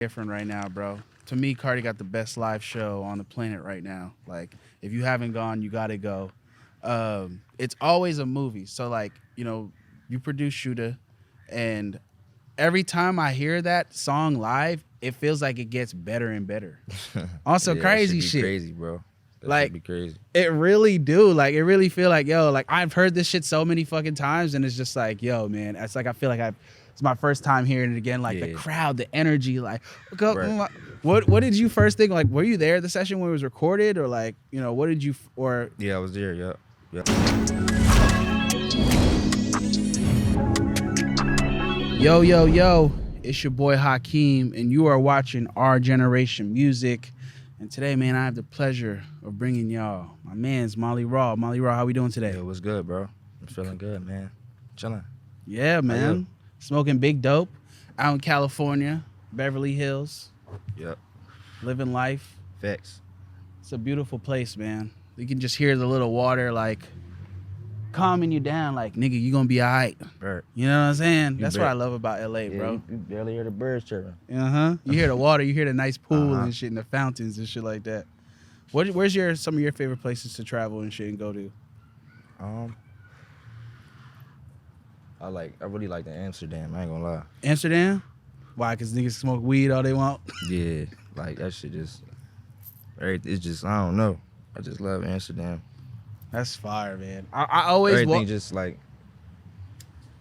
different right now, bro. To me, Carti got the best live show on the planet right now. Like, if you haven't gone, you gotta go. It's always a movie. So, like, you produce Shoota, and every time I hear that song live, it feels like it gets better and better. Also, Yeah, that should crazy be shit. crazy, bro. That Like, should be crazy. It really do. Like, it really feel like, yo, like I've heard this shit so many fucking times, and it's just like, yo, man, it's like I feel like it's my first time hearing it again. Like the crowd, the energy, like, Right. what did you first think? Like, were you there at the session when it was recorded, or like, what did you or? Yeah, I was there. Yep. Yo, yo, yo! It's your boy Hakeem, and you are watching Our Generation Music. And today, man, I have the pleasure of bringing y'all my man's Maaly Raw. Maaly Raw, how we doing today? Yeah, what's good, bro? I'm feeling good, man. Chilling. Yeah, man. Smoking big dope out in California, Beverly Hills. Yep. Living life. Facts. It's a beautiful place, man. You can just hear the little water, like, calming you down, like, nigga, you gonna be all right. Right. You know what I'm saying? You That's bet. what I love about LA, Yeah, bro. you barely hear the birds chirping. You hear the water, you hear the nice pool and shit, and the fountains and shit like that. Where's some of your favorite places to travel and shit and go to? I really like the Amsterdam. I ain't gonna lie. Amsterdam? Why? Cause niggas smoke weed all they want. Yeah, like that shit just. It's just I don't know. I just love Amsterdam. That's fire, man. I always everything just like.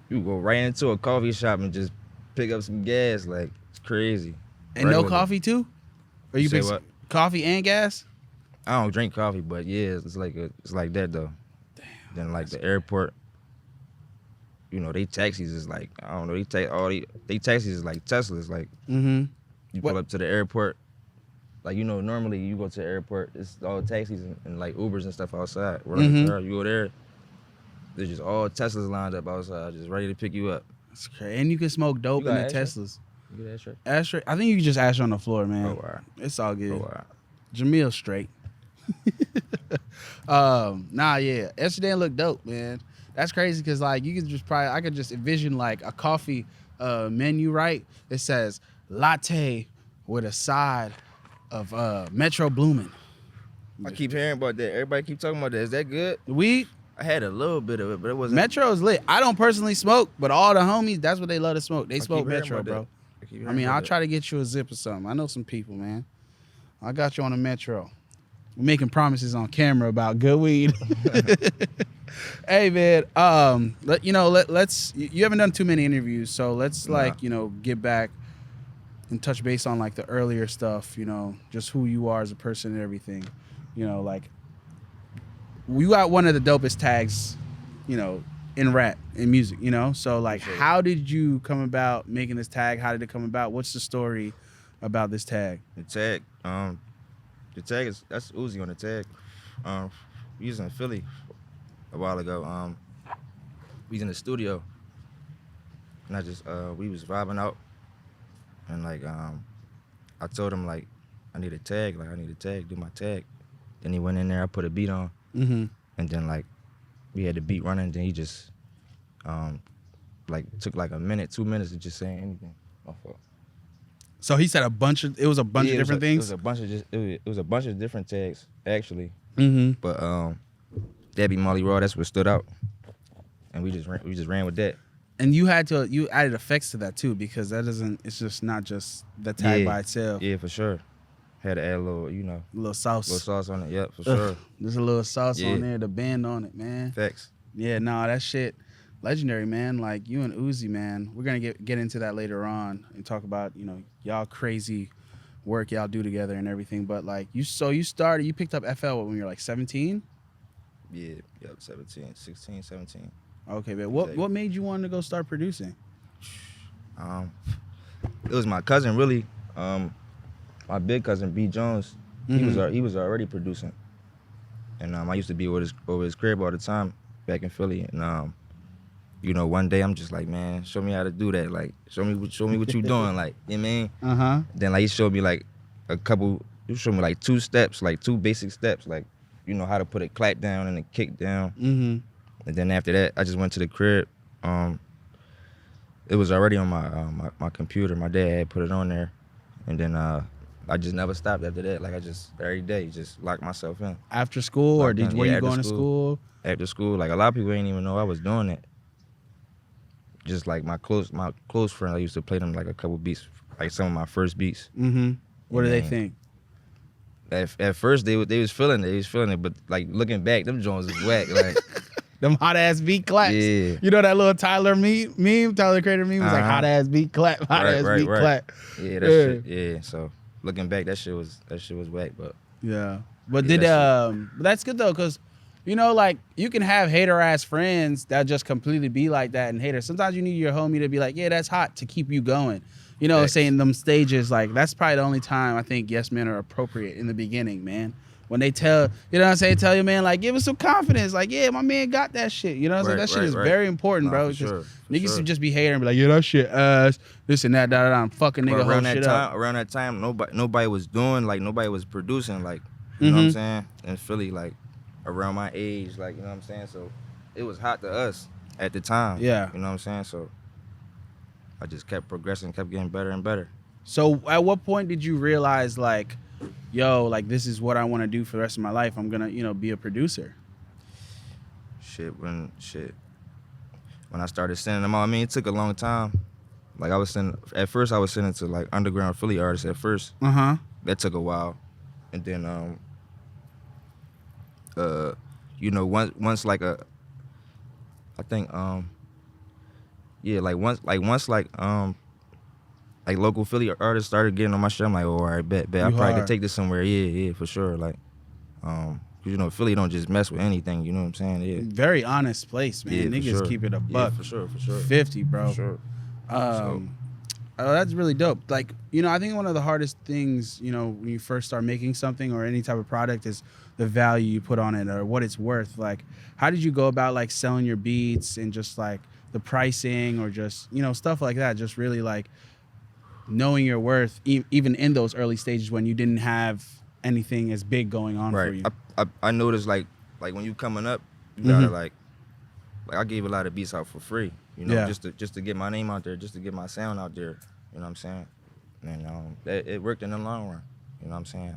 You go right into a coffee shop and just pick up some gas. Like it's crazy. And right no with coffee too? Or You say been what? Coffee and gas? I don't drink coffee, but yeah, it's like that though. Damn. Then like the airport, they taxis is like I don't know. They taxis is like Teslas. Like Mm-hmm. you pull up to the airport, like normally you go to the airport, it's all taxis and like Ubers and stuff outside. You go there, there's just all Teslas lined up outside, just ready to pick you up. That's crazy. And you can smoke dope You in got the ashtray? Teslas. You get that straight? Ashtray? I think you can just ashtray on the floor, man. Oh wow. It's all good. Oh wow. Jamil's straight. Yeah. Amsterdam look dope, man. That's crazy because like I could just envision like a coffee menu, right? It says latte with a side of Metro Bloomin'. I keep hearing about that. Everybody keep talking about that. Is that good? Weed? I had a little bit of it, but it wasn't. Metro's lit. I don't personally smoke, but all the homies, that's what they love to smoke. They I smoke keep hearing Metro, about bro. that. I mean, I'll try to get you a zip or something. I know some people, man. I got you on a Metro. We're making promises on camera about good weed. Hey, man. Let's. You haven't done too many interviews, so let's get back and touch base on like the earlier stuff. Just who you are as a person and everything. Like we got one of the dopest tags, in rap in music. So like, how did you come about making this tag? How did it come about? What's the story about this tag? The tag, that's Uzi on the tag. We was in Philly a while ago. We was in the studio, and we was vibing out, and like I told him like I need a tag, do my tag. Then he went in there, I put a beat on, and then like we had the beat running. Then he just took like a minute, 2 minutes of just saying anything. My fault. So he said it was a bunch of different things? It was a bunch of different tags, actually. Mm-hmm. But that be Maaly Raw, that's what stood out. And we just ran with that. And you added effects to that too, because it's just not just the tag by itself. Yeah, for sure. Had to add a little, A little sauce. little sauce on it, yep, for sure. There's a little sauce Yeah. on there, the band on it, man. Facts. Yeah, no, that shit legendary, man. Like you and Uzi, man. We're gonna get into that later on and talk about, y'all crazy work y'all do together and everything. But like you picked up FL when you were like 17? Yeah, yep, 16, 17. Okay, but what made you want to go start producing? It was my cousin, really. My big cousin, B. Jones. He was already producing. And I used to be over his crib all the time back in Philly. And one day I'm just like, man, show me how to do that. Like, show me what you doing. Like, you know what I mean? Uh-huh. Then like he showed me like he showed me like 2 steps, like 2 basic steps, like, how to put a clap down and a kick down. Mm-hmm. And then after that, I just went to the crib. It was already on my computer. My dad had put it on there. And then I just never stopped after that. Like I just every day just locked myself in. After school, or were you going to school? After school, like a lot of people didn't even know I was doing it. Just like my close friends, I used to play them like a couple beats, like some of my first beats. Mm-hmm. What do they think? At first they was feeling it, but like looking back, them joints was whack. Like them hot ass beat claps. Yeah. You know that little Tyler Creator meme was like hot ass beat clap, hot ass beat clap. Yeah, that shit. Yeah. So looking back, that shit was whack. But yeah. But but that's good though, cause you know, like you can have hater ass friends that just completely be like that and haters. Sometimes you need your homie to be like, yeah, that's hot to keep you going. You know, saying them stages, like that's probably the only time I think yes men are appropriate in the beginning, man. When they tell, you know what I'm saying, tell your man, like, give us some confidence. Like, yeah, my man got that shit. You know what I'm saying? That shit is very important, bro. For niggas should just be hating and be like, yeah, that shit ass, this and that, I'm fucking nigga whole shit up. Around that time, nobody was doing, like, nobody was producing, like, you know what I'm saying? In Philly, like, around my age, like, you know what I'm saying? So it was hot to us at the time. Yeah. You know what I'm saying? So I just kept progressing, kept getting better and better. So at what point did you realize, like, yo, like, this is what I want to do for the rest of my life? I'm going to, you know, be a producer. When I started sending them out, I mean, it took a long time. Like, at first I was sending to, like, underground Philly artists at first. Uh-huh. That took a while. And then, you know, once like I think, yeah, once local Philly artists started getting on my shit, I'm like, oh, all right, bet. I probably could take this somewhere. Yeah, for sure. Like, cause you know, Philly don't just mess with anything. You know what I'm saying? Yeah. Very honest place, man. Yeah, niggas keep it a buck. Yeah, for sure. 50, bro. For sure. Oh, that's really dope. Like, you know, I think one of the hardest things, you know, when you first start making something or any type of product is the value you put on it or what it's worth. Like, how did you go about, like, selling your beats and just, like, the pricing or just, you know, stuff like that? Just really, like, knowing your worth, even in those early stages when you didn't have anything as big going on for you. I noticed, like when you coming up, you gotta, like I gave a lot of beats out for free, you know, just to get my name out there, just to get my sound out there, you know what I'm saying? And it worked in the long run, you know what I'm saying?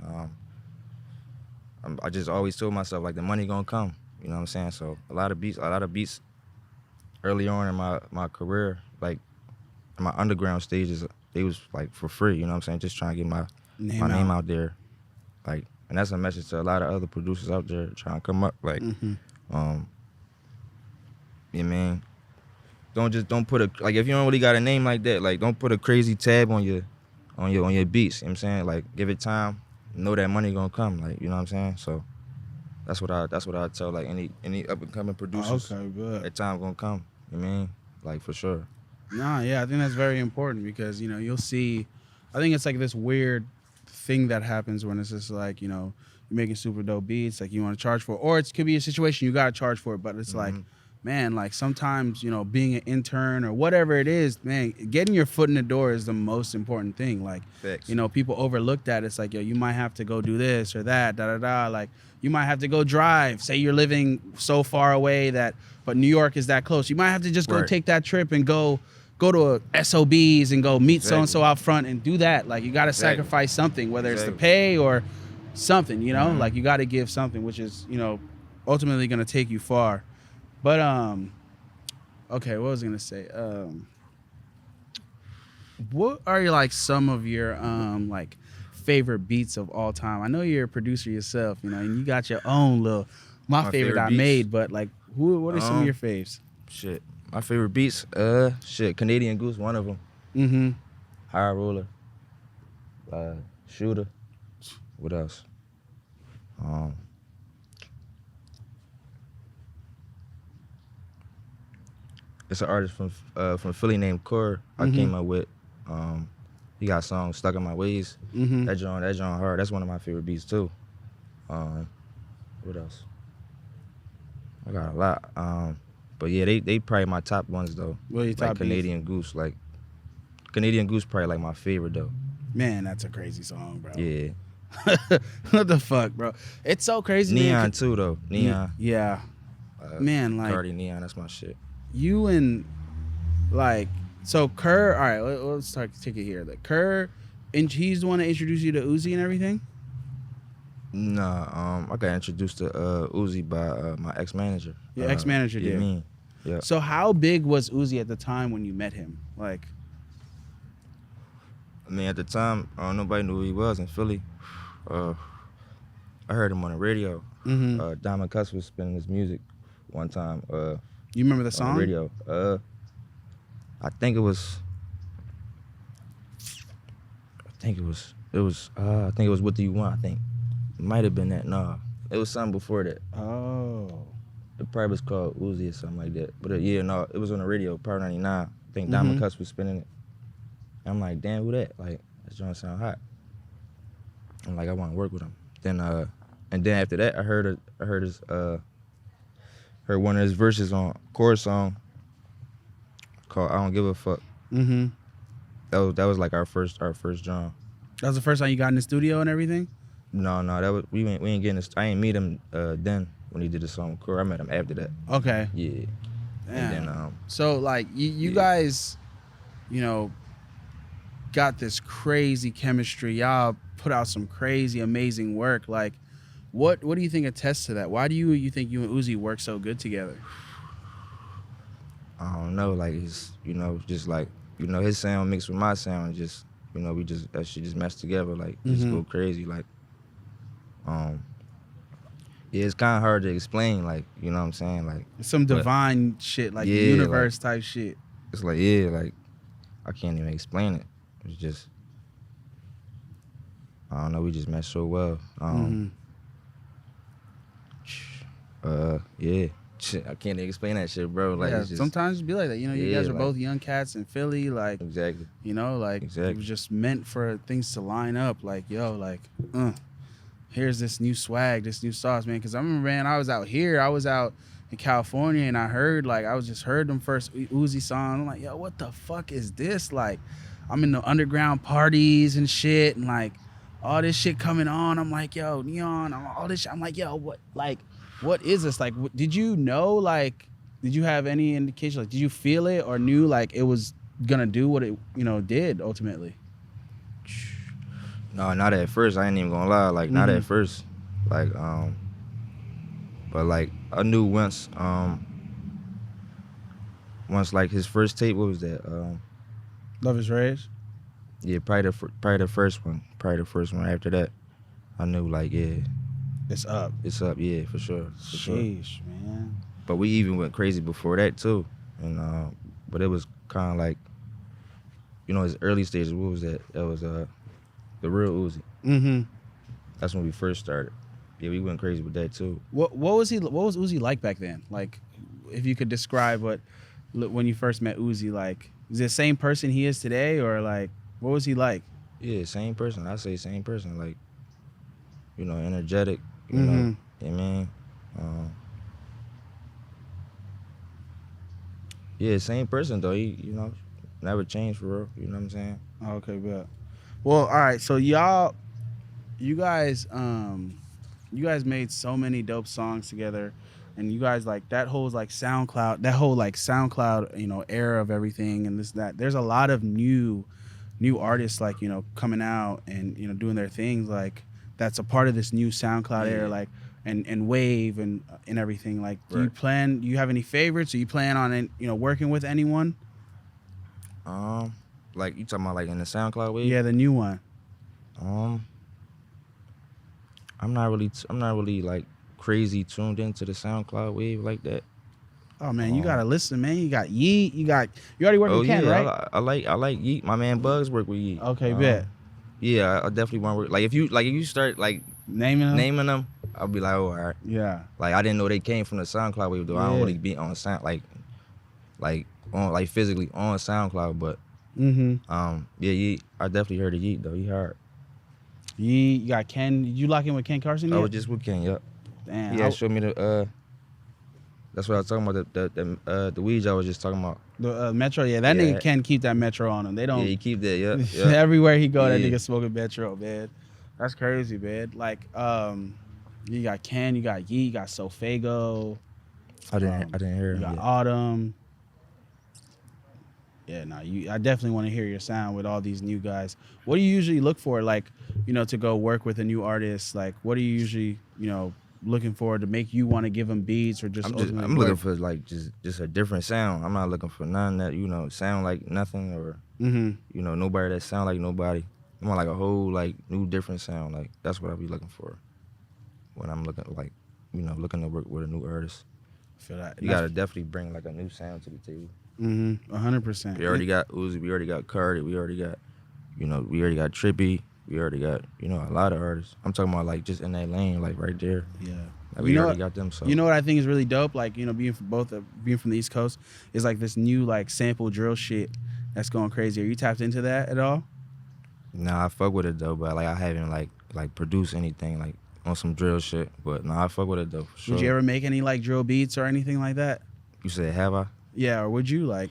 I just always told myself, like, the money gonna come, you know what I'm saying? So a lot of beats early on in my career, like in my underground stages, they was, like, for free, you know what I'm saying? Just trying to get my name out there, like, and that's a message to a lot of other producers out there trying to come up, like, yeah, man. Don't put like, if you don't really got a name like that, like, don't put a crazy tab on your beats. You know what I'm saying? Like, give it time. Know that money gonna come. Like, you know what I'm saying? So that's what I tell, like, any up and coming producers. Okay, good. That time gonna come. You know what I mean? Like, for sure. Nah, yeah, I think that's very important because, you know, you'll see, I think it's like this weird thing that happens when it's just like, you know, you're making super dope beats, like, you want to charge for it, or it could be a situation you got to charge for it, but it's like, man, like, sometimes, you know, being an intern or whatever it is, man, getting your foot in the door is the most important thing. Like, Facts. You know, people overlook that. It's like, yo, you might have to go do this or that, like, you might have to go drive. Say you're living so far away but New York is that close. You might have to just go take that trip and go to a SOBs and go meet so-and-so out front and do that. Like, you got to sacrifice something, whether it's the pay or something, you know? Like, you got to give something, which is, you know, ultimately going to take you far. But, okay, what was I going to say? What are, like, some of your, like, favorite beats of all time? I know you're a producer yourself, you know, and you got your own little, my favorite I made, but, like, what are some of your faves? Shit. My favorite beats, Canadian Goose, one of them. Mm-hmm. High Roller. Shoota. What else? It's an artist from Philly named Coi I came up with. He got songs Stuck in My Ways. That John hard. That's one of my favorite beats too. What else? I got a lot. But yeah, they probably my top ones though. What are your top Canadian Goose, like Canadian Goose probably like my favorite though. Man, that's a crazy song, bro. Yeah. What the fuck, bro? It's so crazy. Neon too though. Neon. Yeah. Man, like Carti, Neon, that's my shit. You and, like, so Coi, all right, let's take it here. Like, Coi and he's the one that introduced you to Uzi and everything? Nah, I got introduced to Uzi by my ex-manager. Your ex-manager did. Me. Yeah. So how big was Uzi at the time when you met him? Like, I mean, at the time, nobody knew who he was in Philly. I heard him on the radio. Diamond Cuss was spinning his music one time. you remember the song? On the radio. I think it was What Do You Want, I think. It might have been that. No, it was something before that. Oh. It probably was called Uzi or something like that. But no, it was on the radio, Power 99. I think Diamond Cuss was spinning it. And I'm like, damn, who that? Like, that joint sound hot. I'm like, I want to work with him. Then, and then after that, I heard one of his verses on chorus song called "I Don't Give a Fuck." That was like our first drum. That was the first time you got in the studio and everything? No, that was we ain't getting this. I ain't meet him then when he did the song Core. I met him after that. Okay. Yeah. Damn. And then so like you guys, you know, got this crazy chemistry. Y'all put out some crazy, amazing work. Like, what do you think attests to that? Why do you think you and Uzi work so good together? I don't know. Like, it's, just like, his sound mixed with my sound. Just, that shit just meshed together. Like, just go crazy. Like, yeah, it's kind of hard to explain. Like, you know what I'm saying? Like, some divine shit, like universe type shit. It's like, yeah, like, I can't even explain it. It's just, I don't know, we just meshed so well. Yeah. Shit, I can't even explain that shit, bro. Like, it's just, sometimes it be like that. You guys are both young cats in Philly. Like, exactly. It was just meant for things to line up. Like, here's this new swag, this new sauce, man. Because I remember, man, I was out here. I was out in California, and I heard them first Uzi song. I'm like, yo, what the fuck is this? Like, I'm in the underground parties and shit, and like all this shit coming on. I'm like, yo, Neon, all this shit. I'm like, yo, what is this? Like, did you know, like, did you have any indication? Like, did you feel it or knew, like, it was gonna do what it, did ultimately? No, not at first. I ain't even gonna lie. Like, not at first. Like, but like, I knew once, like, his first tape, what was that? Love Is Rage? Yeah, probably the first one. Probably the first one. After that, I knew, like, yeah. It's up. It's up, yeah, for sure. Sheesh, man. But we even went crazy before that, too. And but it was kind of like, his early stages, what was that? That was the real Uzi. That's when we first started. Yeah, we went crazy with that, too. What was Uzi like back then? Like, if you could describe when you first met Uzi, like, is it the same person he is today, or like, what was he like? Yeah, same person. I say same person. Like, energetic. You know what I mean? Yeah, same person though. He, never changed for real. You know what I'm saying? Okay, bet. Well, all right. So you guys made so many dope songs together, and you guys like that whole SoundCloud, era of everything and this that. There's a lot of new artists like coming out and doing their things like that's a part of this new SoundCloud era, like and Wave and everything. Like, do you have any favorites? Do you plan on working with anyone? Like you talking about like in the SoundCloud Wave? Yeah, the new one. I'm not really like crazy tuned into the SoundCloud Wave like that. Oh man, you gotta listen, man. You got Yeat. You already work with Ken, right? I like Yeat. My man Bugs work with Yeat. Okay, bet. Yeah, I definitely want to work. Like if you start like naming them, I'll be like, oh, all right. Yeah. Like I didn't know they came from the SoundCloud Wave though. I don't really be on sound like on like physically on SoundCloud, but Yeat. I definitely heard of Yeat though. He hard. Yeat. You got Ken. Did you lock in with Ken Carson yet? I was just with Ken. Yep. Damn. He showed me the. That's what I was talking about. The weeds I was just talking about. The Metro, yeah. That nigga can keep that Metro on him. They don't. Yeah, he keep that. Yeah. Everywhere he go, that nigga smoking Metro, man. That's crazy, man. Like, you got Ken, you got Yeat, you got Sofago. I didn't hear him. You got Autumn. Yeah, no, I definitely want to hear your sound with all these new guys. What do you usually look for, like, you know, to go work with a new artist? Like, what are you usually, you know, looking for to make you want to give them beats or just ultimately I'm work? looking for like just a different sound. I'm not looking for none that, you know, sound like nothing or you know, nobody that sound like nobody. I want like a whole like new different sound. Like that's what I be looking for when I'm looking like, you know, looking to work with a new artist. I feel that. You gotta definitely bring like a new sound to the table. 100%. We already got Uzi, we already got Carti, we already got, you know, we already got Trippy, we already got, you know, a lot of artists. I'm talking about like just in that lane, like right there. Yeah. Like, we already got them. So you know what I think is really dope? Like, you know, being from the East Coast is like this new like sample drill shit that's going crazy. Are you tapped into that at all? Nah, I fuck with it though, but like I haven't like produced anything like on some drill shit. But nah, I fuck with it though. For sure. Would you ever make any like drill beats or anything like that? You said have I? Yeah, or would you like?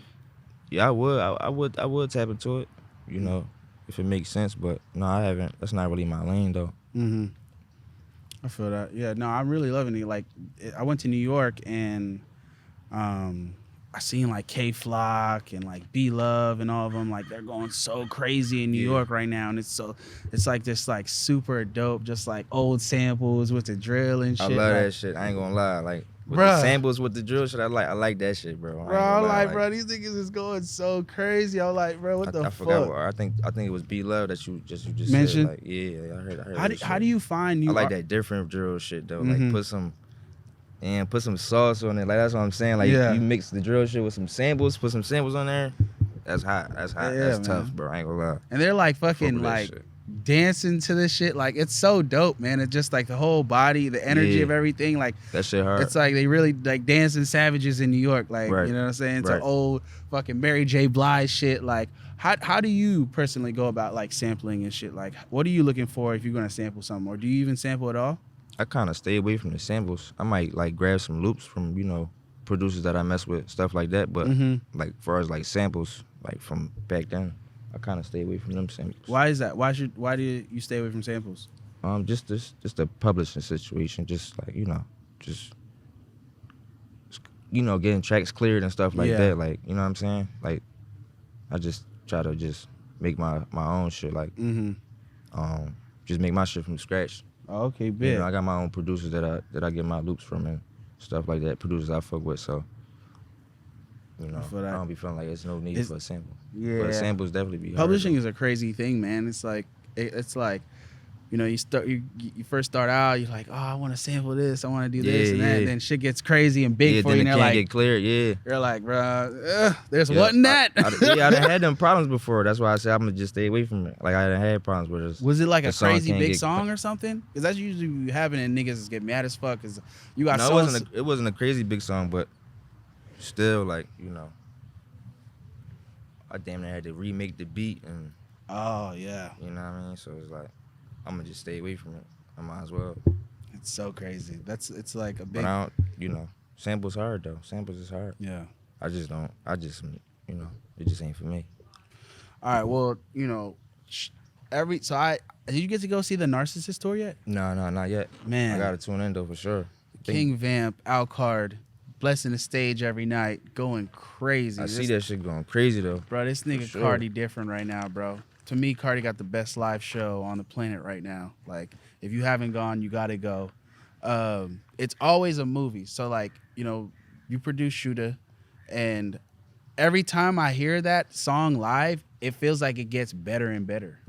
Yeah, I would. I would tap into it, you know, if it makes sense. But no, I haven't. That's not really my lane though. I feel that. Yeah, no, I'm really loving it. Like, I went to New York and I seen like K Flock and like B Love and all of them. Like, they're going so crazy in New York right now, and it's like this like super dope, just like old samples with the drill and shit. I love that shit. I ain't gonna lie. Like with the samples with the drill shit, I like that shit, bro. I'm like, bro, these niggas is going so crazy. I'm like, bro, what the fuck? I forgot. I think it was B Love that you just mentioned. said. Like, yeah, I heard. How do you find new? I like that different drill shit though. Like put some sauce on it. Like that's what I'm saying. Like you mix the drill shit with some samples, put some samples on there. That's hot. That's hot. Yeah, that's tough, bro. I ain't gonna lie. And they're like fucking like dancing to this shit. Like, it's so dope, man. It's just like the whole body, the energy of everything. Like, that shit hard. It's like they really like dancing savages in New York. Like, you know what I'm saying? It's an old fucking Mary J. Blige shit. Like, how do you personally go about like sampling and shit? Like, what are you looking for if you're gonna sample something, or do you even sample at all? I kind of stay away from the samples. I might like grab some loops from, you know, producers that I mess with, stuff like that. But like far as like samples, like from back then, I kind of stay away from them samples. Why is that? Why do you stay away from samples? Just the publishing situation, just like, you know, just you know, getting tracks cleared and stuff like that. Like, you know what I'm saying? Like, I just try to just make my own shit. Like, just make my shit from scratch. Oh, okay, big. You know, I got my own producers that I get my loops from and stuff like that. Producers I fuck with, so you know, I don't be feeling like there's no need for a sample. Yeah, but samples definitely be hard. Publishing is a crazy thing, man. It's like it's like, you know, you first start out, you're like, oh, I want to sample this, I want to do this and that, and then shit gets crazy and big for you, and then it like, get cleared. You're like, bro, there's what in that. I done had them problems before. That's why I said I'm gonna just stay away from it. Like, I done had problems with it. Was it like a crazy big song or something? Because that's usually happening, and niggas get mad as fuck because you got. No, it wasn't a crazy big song, but still, like, you know, I damn near had to remake the beat and. Oh yeah. You know what I mean? So it's like, I'm gonna just stay away from it. I might as well. It's so crazy. It's like a big. But I don't, you know, samples hard though. Samples is hard. Yeah. I just, you know, it just ain't for me. All right. Well, you know, did you get to go see the Narcissist tour yet? No, not yet. Man, I gotta tune in though for sure. King Vamp, Outcard, blessing the stage every night, going crazy. I see that shit going crazy though. Bro, this nigga Carti different right now, bro. To me, Carti got the best live show on the planet right now. Like, if you haven't gone, you gotta go. It's always a movie. So, like, you know, you produce Shoota, and every time I hear that song live, it feels like it gets better and better.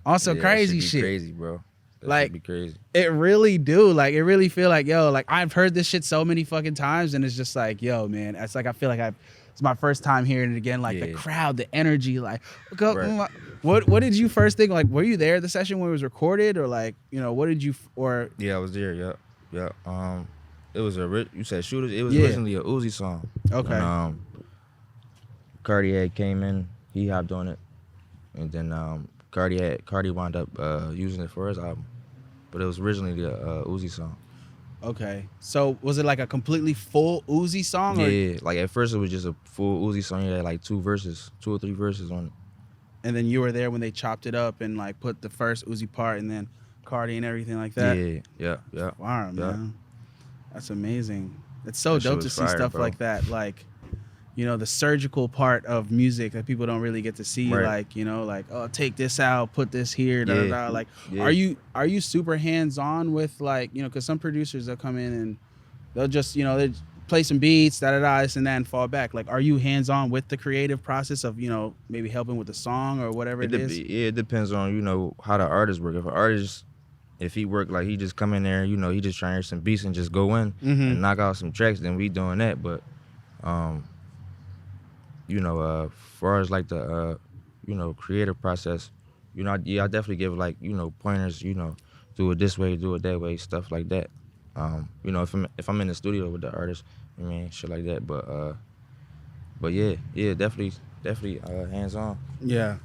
Also, crazy that should be shit. Crazy, bro. That like, should be crazy. It really do. Like, it really feel like, yo, like, I've heard this shit so many fucking times, and it's just like, yo, man, it's like I feel like it's my first time hearing it again. Like, the crowd, the energy, like, what did you first think? Like, were you there at the session when it was recorded, or like, you know, what did you Yeah, I was there. Yeah. It was you said Shooters. It was originally a Uzi song. Okay. And, Carti came in. He hopped on it, and then Carti wound up using it for his album, but it was originally the Uzi song. Okay. So was it like a completely full Uzi song? Yeah. Like, at first it was just a full Uzi song. He had like 2 or 3 verses on it. And then you were there when they chopped it up and like put the first Uzi part and then Carti and everything like that? Yeah. Wow, man. That's amazing. It's so dope to see stuff like that. Like, the surgical part of music that people don't really get to see. Right. Like, like, oh, take this out, put this here, da da Yeah. da. Like, Yeah. are you super hands on with, like, because some producers, they'll come in and they'll just, they play some beats, da da da, this and that, and fall back. Like, are you hands on with the creative process of, maybe helping with the song or whatever it is? Yeah, it depends on, how the artist work. If an artist, if he work like he just come in there, he just trying to hear some beats and just go in and knock out some tracks, then we doing that. But, far as like the, creative process, I definitely give like, pointers, do it this way, do it that way, stuff like that. If I'm in the studio with the artist, shit like that. But yeah, definitely hands on. Yeah.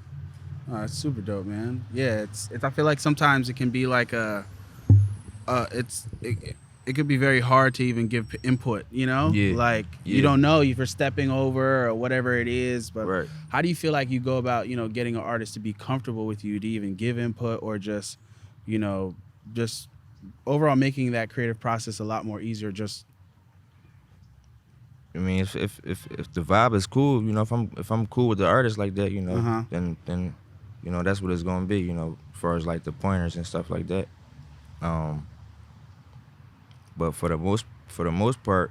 Oh, it's super dope, man. Yeah, it's I feel like sometimes it can be like it could be very hard to even give input, Yeah. like you Yeah. don't know if you're stepping over or whatever it is. But Right. how do you feel like you go about, getting an artist to be comfortable with you to even give input, or just, just overall making that creative process a lot more easier? Just If the vibe is cool, if I'm cool with the artist like that, Uh-huh. then that's what it's gonna be, as far as like the pointers and stuff like that. But for the most part,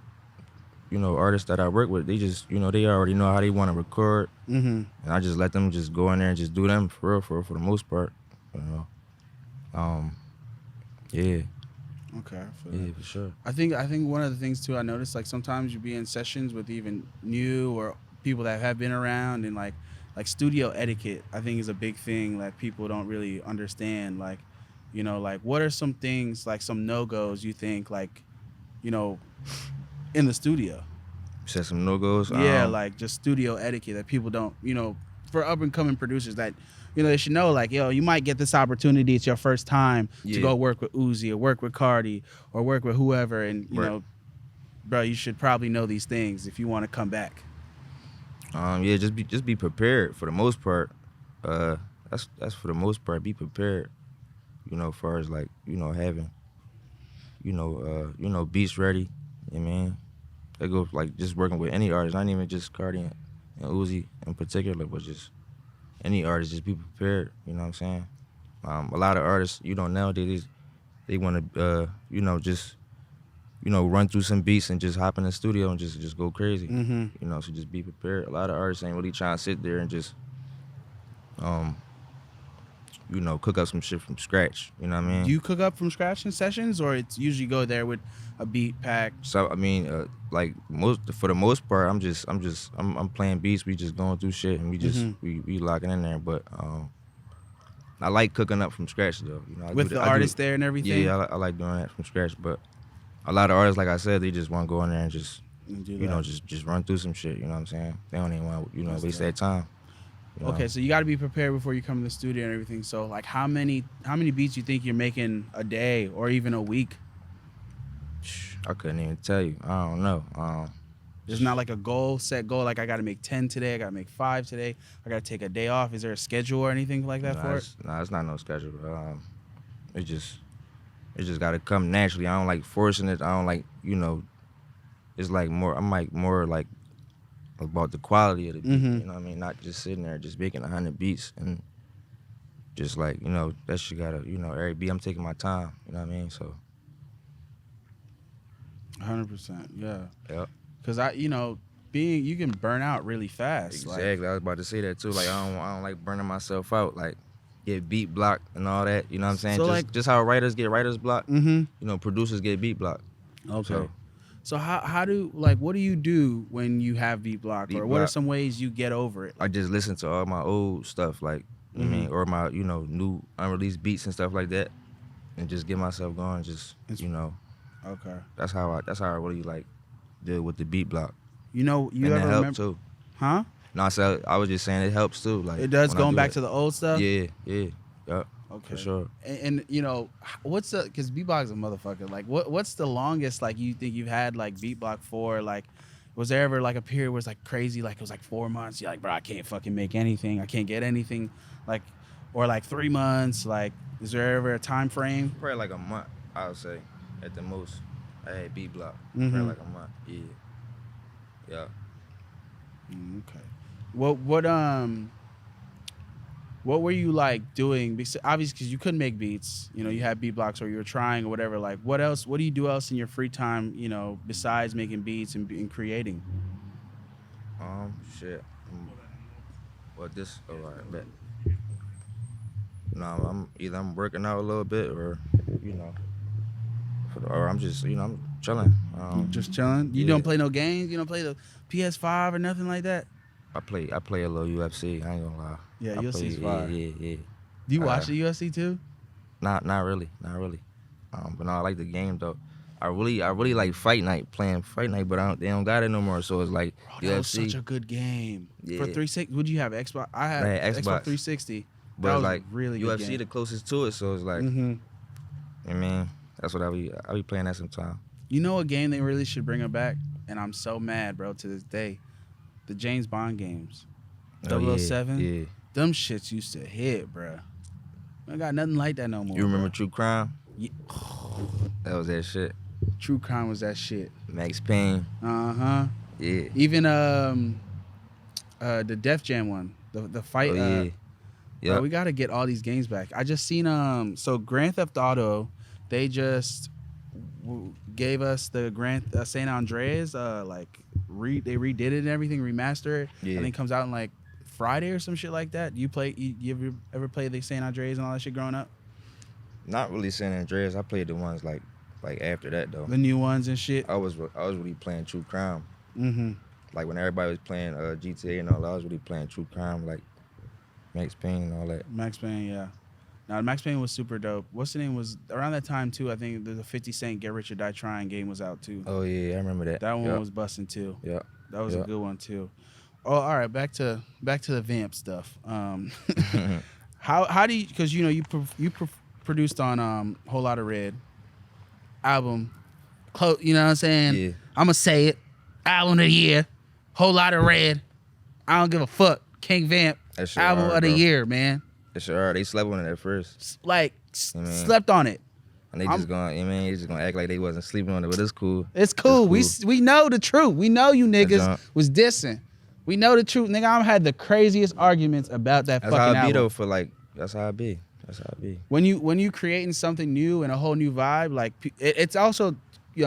artists that I work with, they just, they already know how they want to record, and I just let them just go in there and just do them for real, for the most part, Yeah, Okay. yeah, for sure. I think one of the things too I noticed, like sometimes you be in sessions with even new or people that have been around, and like studio etiquette, I think, is a big thing that people don't really understand. Like, like what are some things, like some no-goes you think, like, in the studio? You said some no-goes? Yeah, like just studio etiquette that people don't, for up and coming producers that, they should know, like, yo, you might get this opportunity. It's your first time to Yeah. go work with Uzi or work with Carti or work with whoever. And, Right. Bro, you should probably know these things if you want to come back. Yeah, just be prepared for the most part. That's for the most part. Be prepared. As far as like, having, beats ready. They go like just working with any artist, not even just Carti and Uzi in particular, but just any artist. Just be prepared. You know what I'm saying? A lot of artists, nowadays, they want to, just, run through some beats and just hop in the studio and just go crazy. Mm-hmm. So just be prepared. A lot of artists ain't really trying to sit there and just, cook up some shit from scratch. You know what I mean? Do you cook up from scratch in sessions, or it's usually go there with a beat pack? So for the most part, I'm playing beats. We just going through shit and we just we locking in there. But I like cooking up from scratch though. With the artist there and everything? Yeah, I like doing that from scratch. But a lot of artists, like I said, they just want to go in there and just just run through some shit. You know what I'm saying? They don't even want to waste their time. Okay, so you got to be prepared before you come to the studio and everything. So like, how many beats you think you're making a day or even a week? I couldn't even tell you. I don't know. There's not like a set goal. Like, I got to make 10 today. I got to make 5 today. I got to take a day off. Is there a schedule or anything like that for it? It's not no schedule. It just got to come naturally. I don't like forcing it. I don't like, it's like more, I'm like more like about the quality of the beat. Mm-hmm. You know what I mean? Not just sitting there just making 100 beats and just like, that shit got to, every beat I'm taking my time. You know what I mean? So. 100%, yeah. Yep. Because you can burn out really fast. Exactly. I was about to say that too. Like, I don't like burning myself out. Like, get beat blocked and all that. You know what I'm saying? So just how writers get writers blocked. Mm-hmm. Producers get beat blocked. Okay. So how do, like, what do you do when you have beat block, or what are some ways you get over it? I just listen to all my old stuff, like, I mean, or my, new unreleased beats and stuff like that, and just get myself going. Just, Okay. That's how I really like deal with the beat block. You and ever it helps remember? too. Huh? No, so I was just saying it helps too. Like, It does, when I going do back it. to the old stuff? Yeah. Okay. For sure. And what's the, because beatbox is a motherfucker. Like, what's the longest, like, you think you've had, like, beat block for? Like, was there ever, like, a period where it's, like, crazy, like, it was, like, 4 months? You're like, bro, I can't fucking make anything. I can't get anything. Like, or, like, 3 months. Like, is there ever a time frame? Probably like a month, I would say, at the most. I had beat block. Mhm. Probably like a month. Yeah. Okay. What were you like doing? Because obviously, because you couldn't make beats, you know, you had beat blocks or you were trying or whatever. Like, what else? What do you do else in your free time? You know, besides making beats and creating? Shit. Well, this. Oh, all right, bet. No, I'm working out a little bit, or you know, or I'm just I'm chilling. You just chilling. You yeah. don't play no games. You don't play the PS5 or nothing like that. I play a little UFC. I ain't gonna lie. Yeah, I UFC's play, fire. Yeah. Do you watch the UFC too? Not really. But no, I like the game though. I really like playing fight night, but they don't got it no more. So it's like Bro, that was UFC. such a good game. Yeah. For 360, would you have Xbox? I had Xbox 360. But That was like a really good UFC game. the closest to it, so it's like I mean, that's what I be playing that sometime. You know a game they really should bring it back, and I'm so mad, bro, to this day. The James Bond games. Oh, 007. Yeah. Them shits used to hit, bro. I got nothing like that no more. You remember bro. True Crime? Yeah. That was that shit. True Crime was that shit. Max Payne. Uh-huh. Yeah. Even the Def Jam one. The fight. Oh, yeah. Bro, we gotta get all these games back. I just seen so Grand Theft Auto, they just gave us the San Andreas they redid it and everything, remastered it. Yeah. I think it comes out in like Friday or some shit like that. You ever play the San Andreas and all that shit growing up? Not really San Andreas. I played the ones like after that though. The new ones and shit. I was really playing True Crime. Mm-hmm. Like when everybody was playing GTA and all that, I was really playing True Crime, like Max Payne and all that. Max Payne, yeah. Now Max Payne was super dope. What's the name was around that time too? I think the 50 Cent Get Rich or Die Trying game was out too. Oh yeah, I remember that. That one was busting too. Yeah. That was a good one too. Oh, all right. Back to the vamp stuff. How do you? Because you produced on Whole Lotta Red album. You know what I'm saying? Yeah. I'm gonna say it. Album of the year. Whole Lotta Red. I don't give a fuck. King Vamp. That shit Album hard, of the bro. year, man. That shit hard. They slept on it at first. Like man. slept on it. And they just they just gonna act like they wasn't sleeping on it, but it's cool. It's cool. We know the truth. We know you niggas was dissing. We know the truth, nigga. I've had the craziest arguments about that That's fucking how it album. be though. That's how it be. When you creating something new and a whole new vibe, like it's also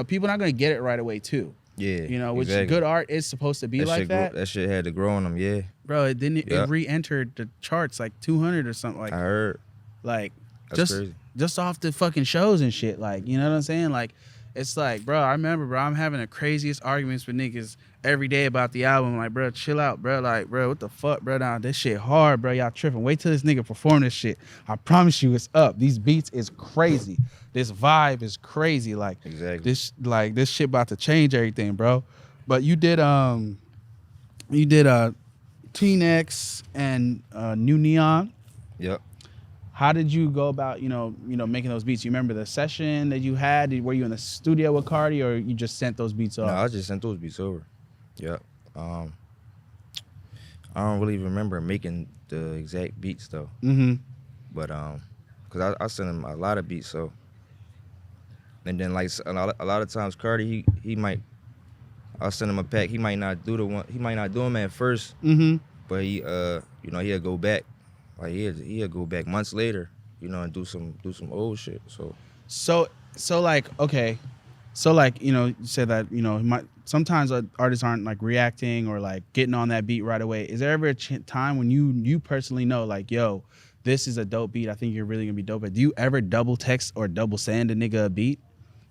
people not gonna get it right away too. Yeah. Which exactly. good art is supposed to be like that. That shit had to grow on them. Yeah. Bro, it re-entered the charts like 200 or something like. I heard. Like That's crazy. just off the fucking shows and shit. Like, you know what I'm saying? Like, it's like, bro, I remember, bro, I'm having the craziest arguments with niggas every day about the album. Like, bro, chill out, bro. Like, bro, what the fuck, bro? Nah, this shit hard, bro. Y'all tripping. Wait till this nigga perform this shit. I promise you it's up. These beats is crazy. This vibe is crazy. Like, Exactly. this shit about to change everything, bro. But you did Teen X and New Neon. Yep. How did you go about, making those beats? You remember the session that you had? Were you in the studio with Carti, or you just sent those beats off? No, I just sent those beats over. Yep. I don't really remember making the exact beats though. Mm-hmm. But cause I sent him a lot of beats, so. And then like a lot of times Carti I'll send him a pack. He might not do them at first, but he'll go back. Like he'll go back months later, and do some old shit. So like, okay, you said that sometimes artists aren't like reacting or like getting on that beat right away. Is there ever a time when you personally know like, yo, this is a dope beat, I think you're really gonna be dope at? Do you ever double text or double send a nigga a beat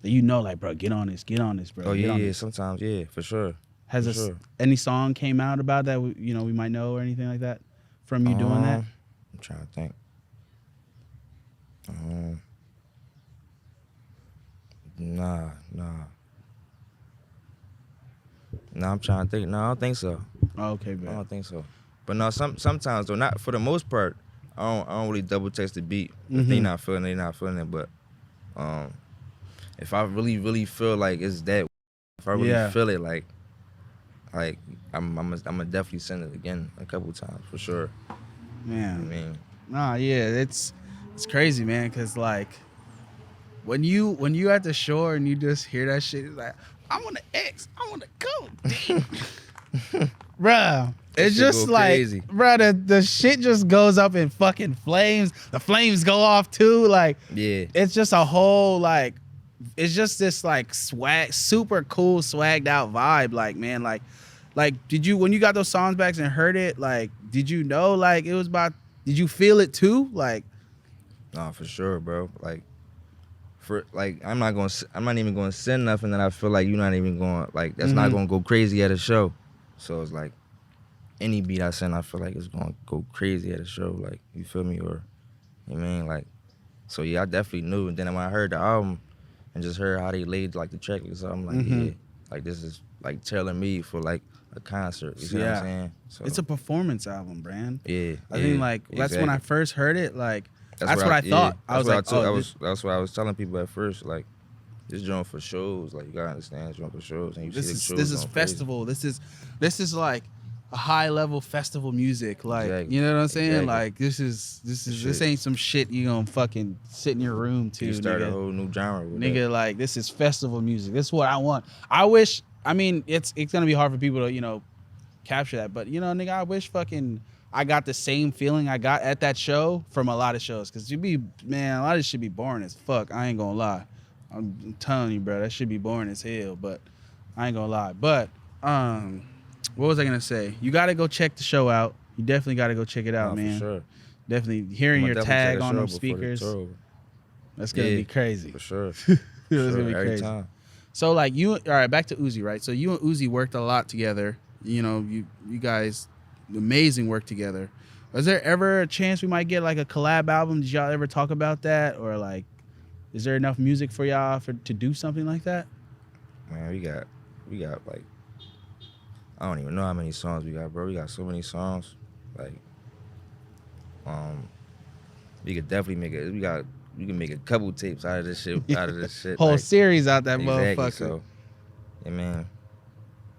that like, bro, get on this, bro? Oh yeah, sometimes, yeah, for sure. Has any song came out about that we might know or anything like that from you doing that? I'm trying to think. Nah, I'm trying to think. No, I don't think so. Oh, okay, I man. don't think so. But no, sometimes though, not for the most part. I don't really double text the beat. If they not feeling it. But if I really feel like it's that, if I really feel it, like I'm gonna definitely send it again a couple times for sure. Man, I mean, nah, yeah, it's crazy, man. Cause like when you at the shore and you just hear that shit, it's like, I want to X, I want to go. bruh. It's shit just go like, crazy. bruh, the shit just goes up in fucking flames. The flames go off too. Like, Yeah. it's just a whole like, it's just this like swag, super cool, swagged out vibe. Like, man, like, did you when you got those songs back and heard it? Like, did you know like it was about? Did you feel it too? Like, No, for sure, bro. Like, I'm not even gonna send nothing that I feel like you're not even going like that's not gonna go crazy at a show. So it's like any beat I send, I feel like it's gonna go crazy at a show. Like, you feel me? Or you know what I mean? Like, so yeah, I definitely knew. And then when I heard the album and just heard how they laid like the track, so I'm like, yeah, like this is like tailoring me for like a concert. You see what I'm saying? So it's a performance album, Brand. yeah, I think like that's when I first heard it. Like that's what I thought. I was like, that's what I was telling people at first. Like, this joint for shows. Like, you gotta understand, this joint for shows. And you this see is the shows this is going festival. crazy. This is like a high level festival music. Like, you know what I'm saying? Exactly. Like this ain't some shit you gonna fucking sit in your room to. You start nigga. a whole new genre with Nigga, like this is festival music. This is what I want. I mean, it's gonna be hard for people to, capture that. But nigga, I wish fucking I got the same feeling I got at that show from a lot of shows. Cause a lot of this should be boring as fuck. I ain't gonna lie. I'm telling you, bro, that should be boring as hell. But I ain't gonna lie. But what was I gonna say? You gotta go check the show out. You definitely gotta go check it out, man. For sure. Definitely hearing your tag on those speakers. That's gonna be crazy. For sure. It's gonna be every crazy. time. So like all right, back to Uzi, right? So you and Uzi worked a lot together. You guys, amazing work together. Was there ever a chance we might get like a collab album? Did y'all ever talk about that, or like, is there enough music for y'all to do something like that? Man, we got like, I don't even know how many songs we got, bro. We got so many songs. Like, we could definitely we can make a couple tapes out of this shit. Whole like, series out that exactly, motherfucker. So, yeah, man,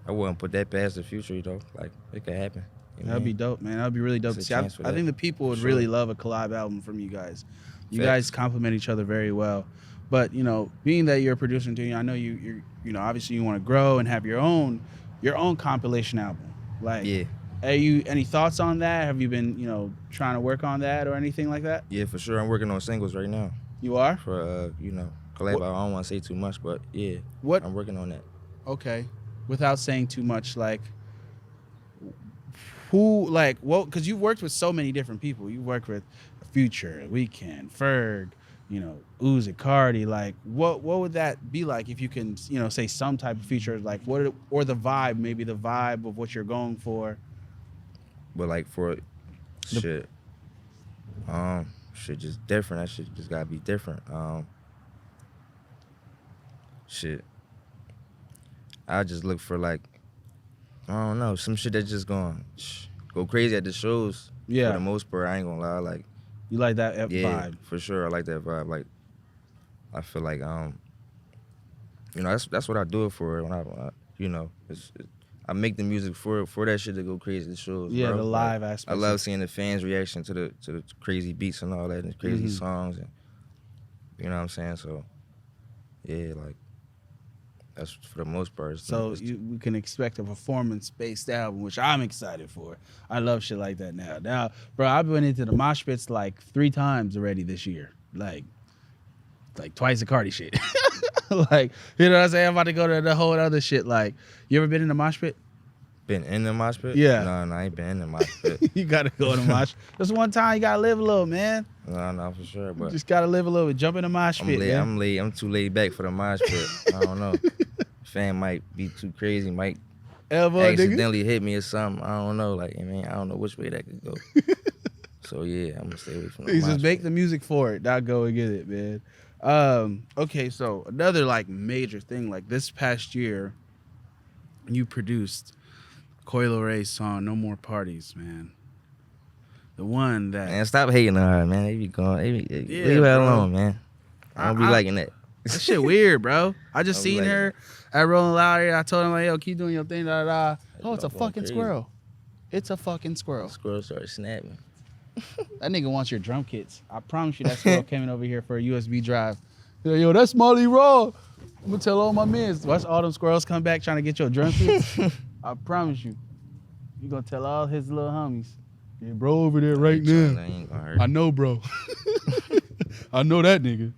I wouldn't put that past the future, Like, it could happen. That'd be dope, man. That'd be really dope to see. I think the people would really love a collab album from you guys. You guys complement each other very well. But being that you're a producer too, I know you're obviously you want to grow and have your own compilation album. Like, yeah. Are you any thoughts on that? Have you been trying to work on that or anything like that? Yeah, for sure. I'm working on singles right now. You are? For collab. I don't want to say too much, but yeah, I'm working on that. Okay, without saying too much, like who, like, what? Because you've worked with so many different people. You worked with Future, Weeknd, Ferg, Uzi, Carti. Like, what would that be like if you can, say some type of feature, like or the vibe, maybe the vibe of what you're going for. But like for shit just different. That shit just gotta be different. Shit. I just look for like, I don't know, some shit that's just going go crazy at the shows. Yeah. For the most part, I ain't gonna lie. Like, you like that vibe? For sure. I like that vibe. Like, I feel like that's what I do it for. When I make the music for that shit to go crazy at the shows. Yeah, bro. the live aspect. I love seeing the fans' reaction to the crazy beats and all that and crazy songs, and you know what I'm saying. So yeah, like that's for the most part. So we can expect a performance-based album, which I'm excited for. I love shit like that now. Now, bro, I've been into the mosh pits like 3 times already this year. Like twice the Carti shit. Like, you know what I'm saying? I'm about to go to the whole other shit. Like, you ever been in the mosh pit? Been in the mosh pit? Yeah. No, I ain't been in the mosh pit. You gotta go to the mosh. This one time you gotta live a little, man. No, for sure. But you just gotta live a little bit. Jump in the mosh pit. I'm too laid back for the mosh pit. I don't know. Fan might be too crazy, might accidentally hit me or something. I don't know. Like, I don't know which way that could go. So yeah, I'm gonna stay away from the mosh just make pit. the music for it, not go and get it, man. Okay, so another like major thing, like this past year, you produced Coi Leray's song "No More Parties," man. The one that Man, stop hating on her, man. They be going. Leave her alone, man. I don't be liking that. That shit weird, bro. I just seen her at Rolling Loud. I told him like, "Yo, keep doing your thing." Da, da, da. Oh, it's a fucking squirrel. It's a fucking squirrel. The squirrel started snapping. That nigga wants your drum kits. I promise you that squirrel came in over here for a USB drive. Yo, that's Maaly Raw. I'm gonna tell all my men. Watch all them squirrels come back trying to get your drum kits. I promise you. You gonna tell all his little homies. Yeah, bro over there right That now. ain't gonna hurt. I know, bro. I know that nigga.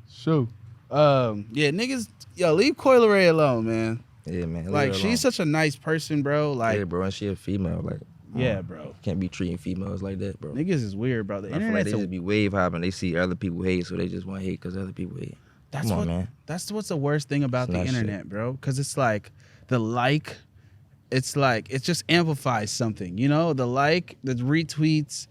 So, yeah, niggas, yo, leave Coi Leray alone, man. Yeah, man. leave Like, her she's alone. such a nice person, bro. Like, Yeah, bro, and she a female. Like, yeah, bro. can't be treating females like that, bro. Niggas is weird, bro. The I feel like internet's they just be wave hopping. They see other people hate, so they just want to hate because other people hate. that's Come what, on, man. That's what's the worst thing about It's the not internet, bro. Because it's like the like, it's like it just amplifies something, you know. The like, the retweets,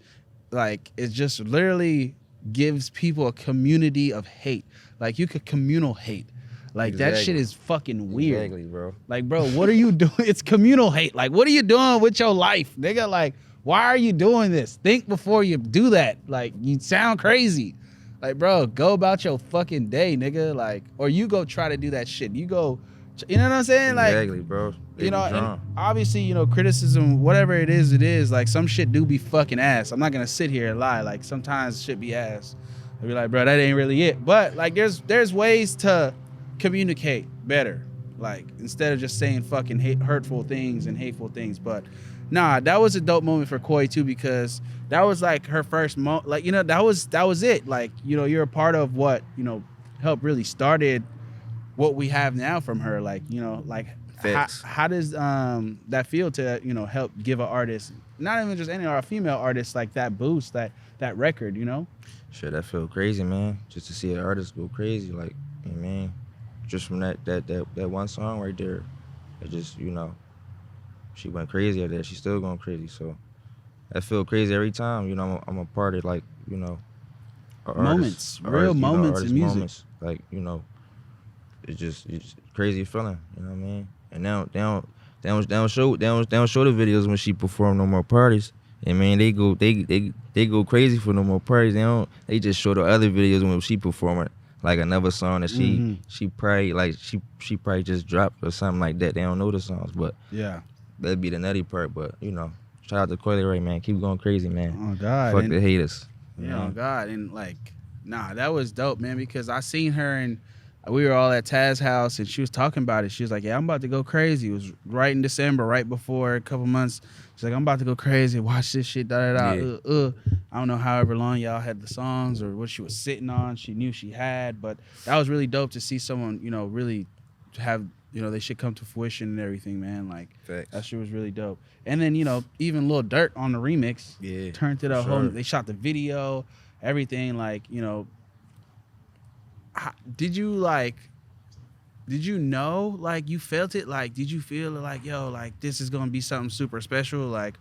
like it just literally gives people a community of hate. Like you could communal hate. Like that shit Exactly. is fucking weird. Exactly, bro. Like, bro, what are you doing? It's communal hate. Like, what are you doing with your life, nigga? Like, why are you doing this? Think before you do that. Like, you sound crazy. Like, bro, go about your fucking day, nigga. Like, or you go try to do that shit. You go, you know what I'm saying? Like, Exactly, bro. They you know, be and drunk. obviously, you know, criticism, whatever it is. Like, some shit do be fucking ass. I'm not gonna sit here and lie. Like, sometimes shit be ass. I'll be like, bro, that ain't really it. But like, there's ways to communicate better. Like, instead of just saying fucking hurtful things and hateful things. But nah, that was a dope moment for Coi too, because that was like her first like, you know, that was it. Like, you know, you're a part of what, you know, helped really started what we have now from her. Like, you know, like Facts. how does that feel to, you know, help give an artist, not even just any female artist, like that boost, that record, you know? Shit, that feel crazy, man. Just to see an artist go crazy, like, you know what I mean? Just from that one song right there, it just, you know, she went crazy at that. She's still going crazy, so that feel crazy every time. You know, I'm a part of, like, you know, Moments, real you know, moments artist in music. moments. Like, you know, it's just crazy feeling. You know what I mean? And now they don't show the videos when she perform no more parties. I mean, they go crazy for no more parties. They just show the other videos when she performing like another song that she probably like she probably just dropped or something like that. They don't know the songs, but Yeah. that'd be the nutty part. But you know, shout out to Coi Leray, man. Keep going crazy, man. Oh God. Fuck the haters. You Yeah, know? oh God. And like, nah, that was dope, man, because I seen her and we were all at Taz's house and she was talking about it. She was like, yeah, I'm about to go crazy. It was right in December, right before a couple months. She's like, I'm about to go crazy. Watch this shit, da-da-da. Yeah. I don't know however long y'all had the songs or what she was sitting on. She knew she had, but that was really dope to see someone, you know, really have, you know, they should come to fruition and everything, man. Like, Facts. that shit was really dope. And then, you know, even Lil Durk on the remix, Yeah, turned it a for whole, sure. they shot the video, everything, like, you know. Did you know, like, you felt it? Like, did you feel like, yo, like, this is gonna be something super special? Like,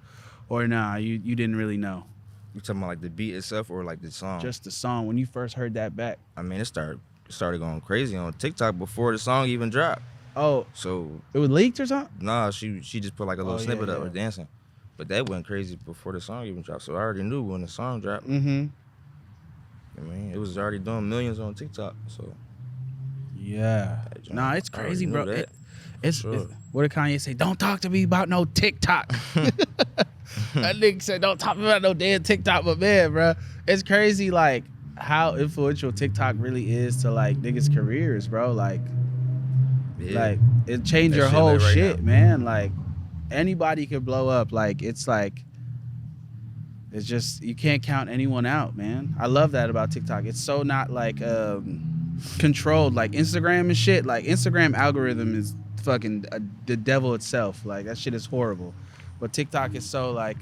or nah, you didn't really know? You talking about like the beat itself or like the song? Just the song, when you first heard that back. I mean, it started going crazy on TikTok before the song even dropped. Oh, So it was leaked or something? nah, she just put like a little Oh, yeah, snippet of yeah. her dancing, but that went crazy before the song even dropped. So I already knew when the song dropped. Mm-hmm. I mean, it was already doing millions on TikTok. So Yeah. that joint, Nah, it's I already crazy, knew bro. that. It's Sure. what did Kanye say? Don't talk to me about no TikTok. That nigga said, don't talk to me about no damn TikTok. But man, bro, it's crazy, like, how influential TikTok really is to, like, niggas' careers, bro. Like, Yeah. like, it changed That your shit whole lit right shit, now. man. Like, anybody could blow up. Like, it's just, you can't count anyone out, man. I love that about TikTok. It's so not, like, controlled, like Instagram and shit. Like, Instagram algorithm is fucking the devil itself. Like, that shit is horrible. But TikTok is so, like,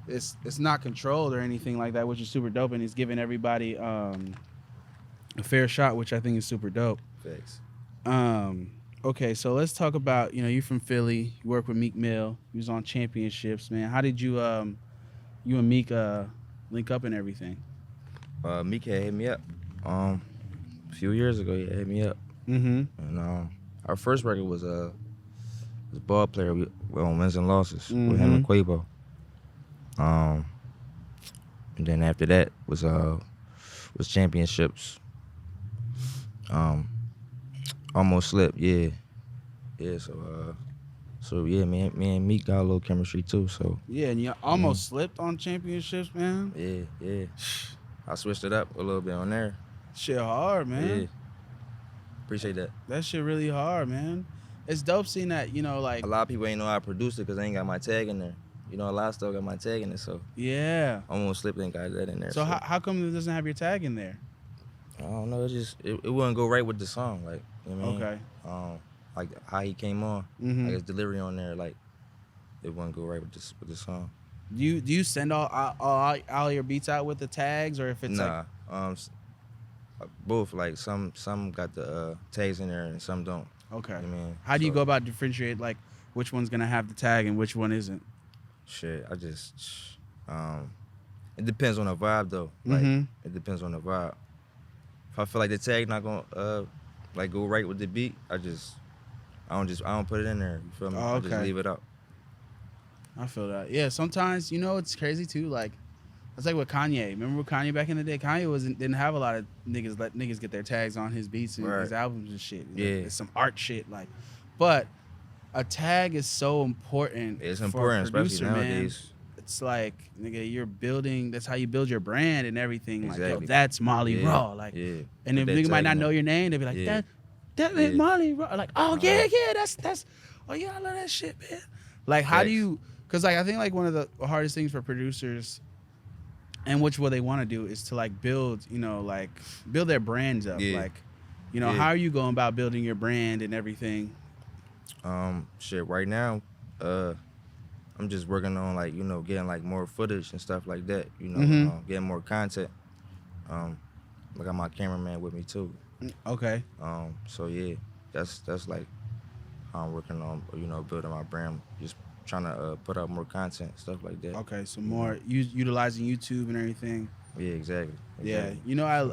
it's not controlled or anything like that, which is super dope, and it's giving everybody a fair shot, which I think is super dope. Facts. Okay, so let's talk about, you know, you're from Philly, you work with Meek Mill, you was on championships, man. How did you you and Meek link up and everything? Meek had hit me up a few years ago. He had hit me up, Mm-hmm. and our first record was Ball Player on Wins and Losses with him and Quavo. And then after that was championships. Almost slipped, yeah. So yeah, me and Meek got a little chemistry too. So Yeah, and you almost slipped on championships, man. yeah. I switched it up a little bit on there. Shit hard, man. Yeah. Appreciate that. That shit really hard, man. It's dope seeing that, you know, like, A lot of people ain't know I produced it because I ain't got my tag in there. you know, a lot of stuff got my tag in it, so Yeah. I almost slipped and got that in there. So how come it doesn't have your tag in there? I don't know. It wouldn't go right with the song, like, you know what I mean? Okay. Like how he came on, Mhm. like his delivery on there, like it wouldn't go right with the song. Do you send all your beats out with the tags, or if it's Nah, both. Like some got the tags in there and some don't. okay. You know what I mean, How do you So, go about differentiate like which one's gonna have the tag and which one isn't? Shit, I just it depends on the vibe though. Like Mhm. it depends on the vibe. If I feel like the tag not gonna like go right with the beat, I don't put it in there. You feel me? Oh, I just okay. leave it out. I feel that. Yeah, sometimes it's crazy too. Like it's like with Kanye. Remember with Kanye back in the day? Kanye didn't have a lot of niggas let niggas get their tags on his beats and Right. his albums and shit. Yeah. It's some art shit. Like, but a tag is so important. It's for a important, producer, especially man. nowadays. It's like, nigga, you're building. That's how you build your brand and everything. Like, yo, Exactly. that's Maaly Yeah, Raw. Like, yeah. and if Put that nigga might tag not in know there. your name, they be like, Yeah. that Yeah. is Maaly Raw. Like, oh yeah, Uh-huh. that's. Oh yeah, I love that shit, man. Like, how do Facts. you? Because like I think like one of the hardest things for producers, and which what they want to do is to like build, like build their brands up. Yeah. Like, Yeah. how are you going about building your brand and everything? Shit. Right now, I'm just working on like getting like more footage and stuff like that. Getting more content. I got my cameraman with me too. Okay. So yeah, that's like how I'm working on building my brand. Just trying to put out more content, stuff like that. Okay. So more utilizing YouTube and everything. Yeah, exactly. Yeah,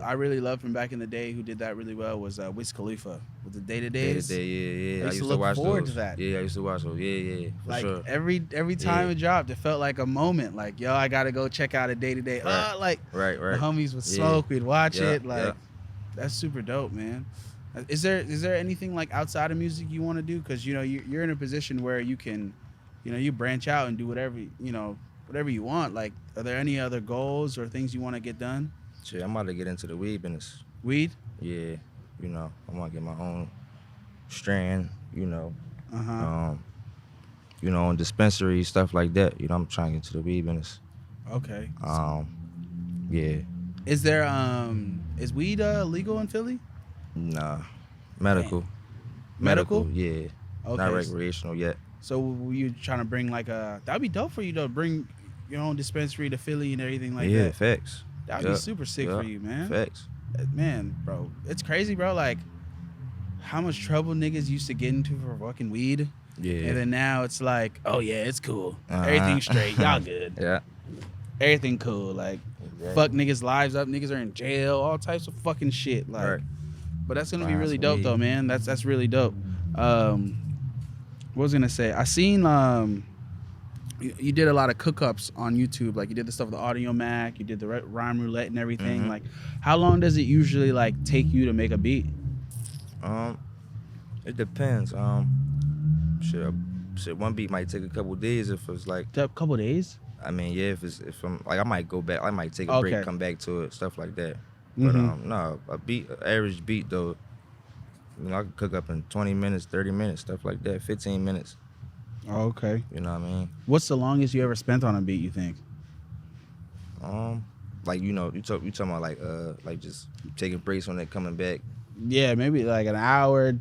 I really loved from back in the day who did that really well was Wiz Khalifa with the day-to-days. Yeah. I used to look watch forward those. to that. Yeah, I used to watch those. Yeah, for Like sure. every time Yeah. it dropped, it felt like a moment. Like, yo, I gotta go check out a day-to-day. Right. Like Right. the homies would Yeah. smoke, we'd watch Yeah, it. Like yeah. that's super dope, man. Is there anything like outside of music you want to do? Because you're in a position where you can, you branch out and do whatever you want. Like, are there any other goals or things you want to get done? Shit, I'm about to get into the weed business. Weed? Yeah, I want to get my own strand. On dispensary stuff like that. I'm trying to get into the weed business. Okay. Yeah. Is there is weed legal in Philly? Nah, medical. Medical? Yeah. Okay. Not recreational yet. So were you trying to bring like that'd be dope for you to bring your own dispensary to Philly and everything like yeah, that. facts. That'd be super sick for you, man. Facts. Man, bro, it's crazy, bro. Like how much trouble niggas used to get into for fucking weed. Yeah. And then now it's like, oh yeah, it's cool. Uh-huh. Everything's straight. Y'all good. Yeah. Everything cool. Like fuck niggas' lives up. Niggas are in jail. All types of fucking shit. Like, Right. but that's gonna be Wow, really that's dope weed. though, man. That's really dope. What was I gonna say? I seen you did a lot of cook-ups on YouTube. Like you did the stuff with the Audio Mac. You did the rhyme roulette and everything. Mhm. Like, how long does it usually like take you to make a beat? It depends. Shit, one beat might take a couple days if it's like. A couple days. I mean, yeah, if I'm like, I might go back. I might take a Okay. break, come back to it, stuff like that. But Mhm. no, an average beat though. I can cook up in 20 minutes, 30 minutes, stuff like that, 15 minutes. Oh, okay. You know what I mean? What's the longest you ever spent on a beat? You think? Like you talking about like just taking breaks on it, coming back. Yeah, maybe like an hour.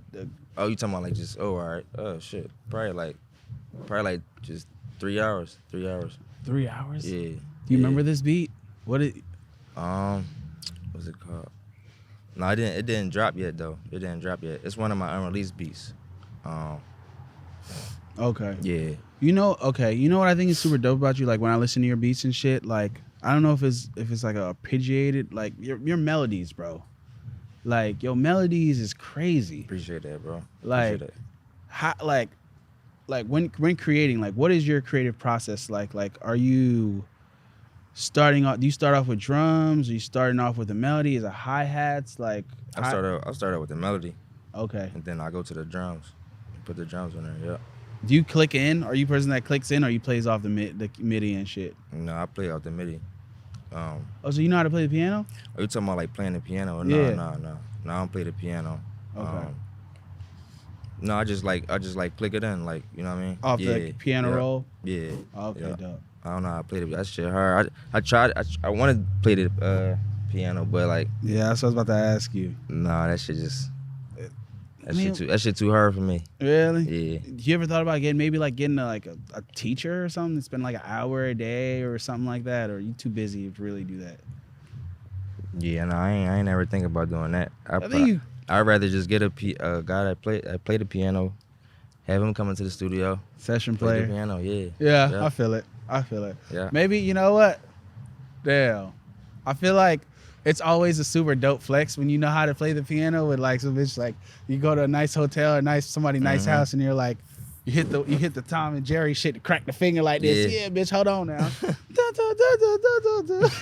Oh, you talking about like just all right? Oh shit, probably like just 3 hours. 3 hours. 3 hours. Yeah. Do you remember this beat? What's it called? No, it didn't drop yet though. It didn't drop yet. It's one of my unreleased beats. Okay. Yeah. You know what I think is super dope about you? Like when I listen to your beats and shit, like I don't know if it's like a arpeggiated, like your melodies, bro. Like your melodies is crazy. Appreciate that, bro. Like Appreciate that. how like when creating, like what is your creative process like? Like are you starting off? Do you start off with drums? Are you starting off with the melody? Is it hi-hats? Like I start out with the melody, okay. and then I go to the drums, put the drums on there. Yeah. Do you click in? Are you a person that clicks in, or you plays off the MIDI and shit? No, I play off the MIDI. Oh, so you know how to play the piano? Are you talking about like playing the piano? Yeah. No, I don't play the piano. Okay. No, I just like click it in, like, you know what I mean? Off the piano roll? Yeah. Okay, yeah. dope. I don't know how to play that shit hard. I tried. I wanted to play the piano, but like, Yeah, that's what I was about to ask you. nah, that shit just I mean, that shit too hard for me. Really? Yeah. You ever thought about getting a teacher or something? Spend like an hour a day or something like that, or are you too busy to really do that? Yeah, no, I ain't ever think about doing that. I'd rather just get a guy that play the piano, have him come into the studio, Session play player. the piano. Yeah. Yeah, I feel it. Yeah. Maybe, you know what? Damn. I feel like it's always a super dope flex when you know how to play the piano with like some bitch, like you go to a nice hotel or nice house and you're like, you hit the Tom and Jerry shit to crack the finger like this. Yeah, bitch, hold on now.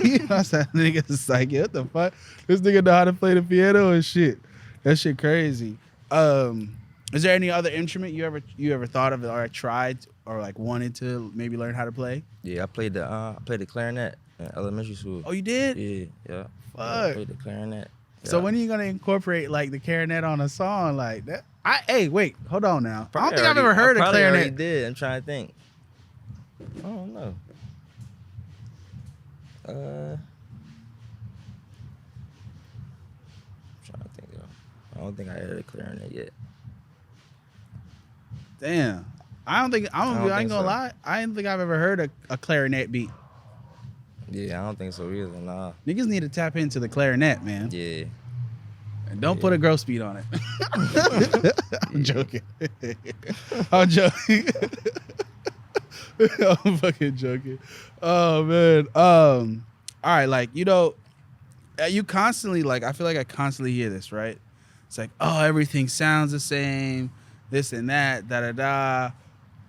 You know what I'm saying? Niggas like, yeah, what the fuck? This nigga know how to play the piano and shit. That shit crazy. Is there any other instrument you ever thought of or tried or like wanted to maybe learn how to play? Yeah, I played the clarinet in elementary school. Oh, you did? Yeah. Fuck. I played the clarinet. Yeah. So when are you gonna incorporate like the clarinet on a song like that? Hey, wait, hold on now. I don't think I've ever heard a clarinet. I did. I'm trying to think. I don't know. I'm trying to think though. I don't think I heard a clarinet yet. Damn. I ain't gonna lie. I didn't think I've ever heard a clarinet beat. Yeah, I don't think so either. Nah. Niggas need to tap into the clarinet, man. Yeah. And don't put a growth speed on it. I'm joking. I'm joking. I'm fucking joking. Oh man. All right, like, you know, you constantly, like, I feel like I constantly hear this, right? It's like, oh, everything sounds the same, this and that, da da da.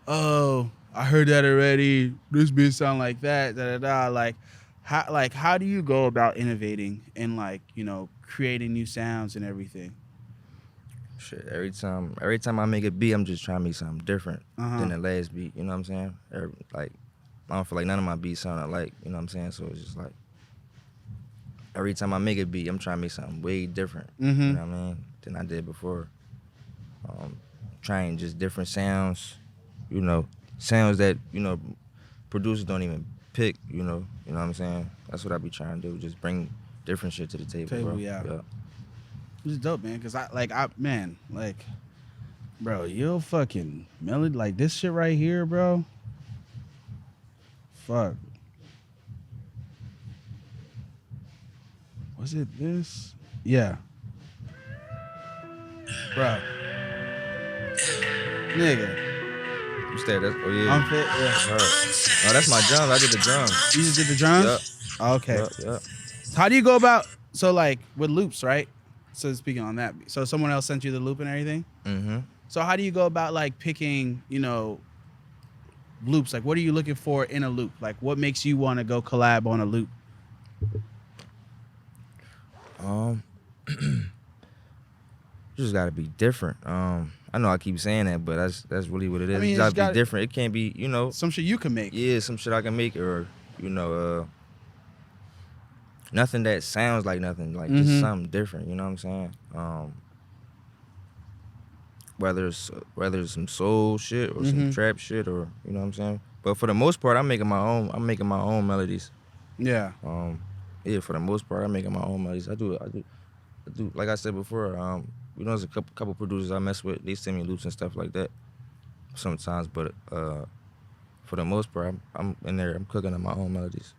Oh, I heard that already. This beat sound like that, da da da. How do you go about innovating and, like, you know, creating new sounds and everything? Shit, every time I make a beat, I'm just trying to make something different than the last beat. You know what I'm saying? Like, I don't feel like none of my beats sound alike. You know what I'm saying? So it's just like every time I make a beat, I'm trying to make something way different. You know what I mean? Than I did before. Trying just different sounds. You know, sounds that, you know, producers don't even pick. You know what I'm saying? That's what I be trying to do. Just bring different shit to the table, bro. Yeah. It's dope, man, because bro, you'll fucking melody, like this shit right here, bro. Fuck. Was it this? Yeah. Bro. Nigga. You said that? Oh, yeah. I'm fit, yeah. Oh, that's my drums. I did the drums. You just did the drums? Yep. Okay. Yep. How do you go about, so like with loops, right? So speaking on that, so someone else sent you the loop and everything? Mm-hmm. So how do you go about like picking, you know, loops? Like what are you looking for in a loop? Like what makes you want to go collab on a loop? You just gotta be different. I know I keep saying that, but that's really what it is. I mean, you gotta be different. It can't be, you know, some shit you can make. Yeah, some shit I can make, or, you know, nothing that sounds like nothing, like just something different. You know what I'm saying? Whether it's some soul shit or some trap shit, or, you know what I'm saying. But for the most part, I'm making my own melodies. Yeah. Yeah. For the most part, I'm making my own melodies. I do. Like I said before, you know, there's a couple producers I mess with. They send me loops and stuff like that sometimes. But for the most part, I'm in there. I'm cooking up my own melodies.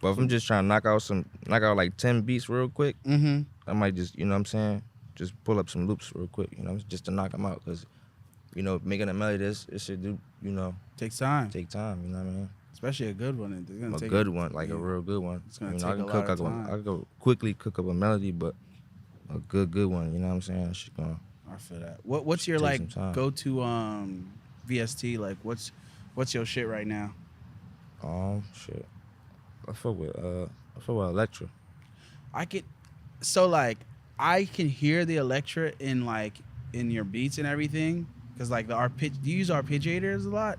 But if I'm just trying to knock out like 10 beats real quick, I might just, you know what I'm saying, just pull up some loops real quick, you know, just to knock them out. Because, you know, making a melody, it should do, you know. Takes time. You know what I mean? Especially a good one. A good one, like a real good one. It's going to take a lot of time. I can quickly cook up a melody, but a good one, you know what I'm saying? That shit gonna, I feel that. What's your like go-to VST? Like what's your shit right now? Shit. I fuck with Electra. I can hear the Electra in your beats and everything, because like do you use arpeggiators a lot?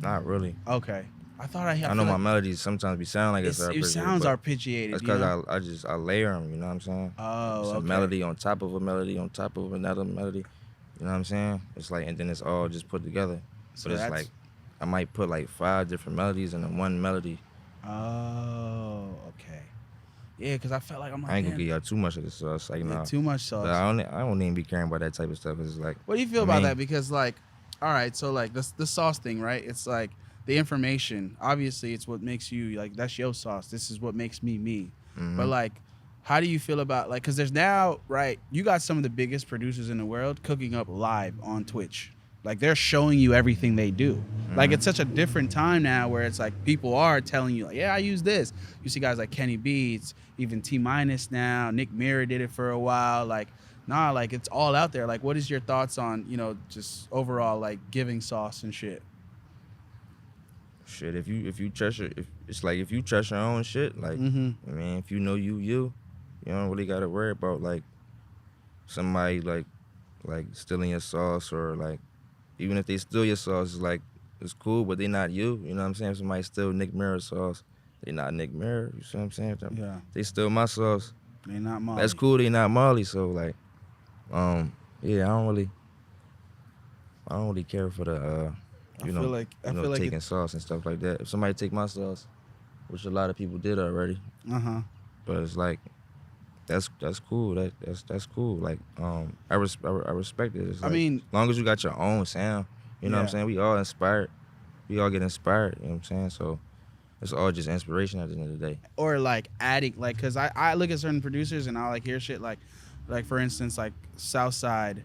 Not really. Okay. I thought I know my melodies sometimes be sound like it's it arpeggiated. sounds arpeggiated. That's because I layer them. You know what I'm saying? Oh, it's a okay. melody on top of a melody on top of another melody. You know what I'm saying? It's like, and then it's all just put together. So but it's like I might put like 5 different melodies in one melody. Oh, okay. Yeah, because I felt like I'm like, I ain't gonna give y'all too much of the sauce. Like, nah. Too much sauce. But I don't even be caring about that type of stuff. It's like, what do you feel about that? Because like, all right, so like the sauce thing, right? It's like the information. Obviously, it's what makes you like, that's your sauce. This is what makes me me. mm-hmm. But like, how do you feel about like? Because there's now, right? You got some of the biggest producers in the world cooking up live on Twitch. Like they're showing you everything they do. Mm-hmm. Like it's such a different time now where it's like people are telling you like, yeah, I use this. You see guys like Kenny Beats, even T- now. Nick Mirror did it for a while. Like, nah, like it's all out there. Like, what is your thoughts on, you know, just overall like giving sauce and shit? Shit, if you trust if you trust your own shit, like, mm-hmm. I mean, if you know you don't really gotta worry about like somebody like stealing your sauce, or like even if they steal your sauce, it's cool, but they not you. You know what I'm saying? If somebody steal Nick Mirror's sauce, they not Nick Mirror. You see what I'm saying? Yeah. They steal my sauce. They not Maaly. That's cool. They not Maaly. So like, yeah, I don't really care for the I feel like taking sauce and stuff like that. If somebody take my sauce, which a lot of people did already, but it's like that's cool. That's cool. Like I respect it. It's like, I mean, as long as you got your own sound, you know what I'm saying. We all inspired. We all get inspired. You know what I'm saying. So it's all just inspiration at the end of the day. Or like adding, like, cause I look at certain producers and I like hear shit like for instance like Southside,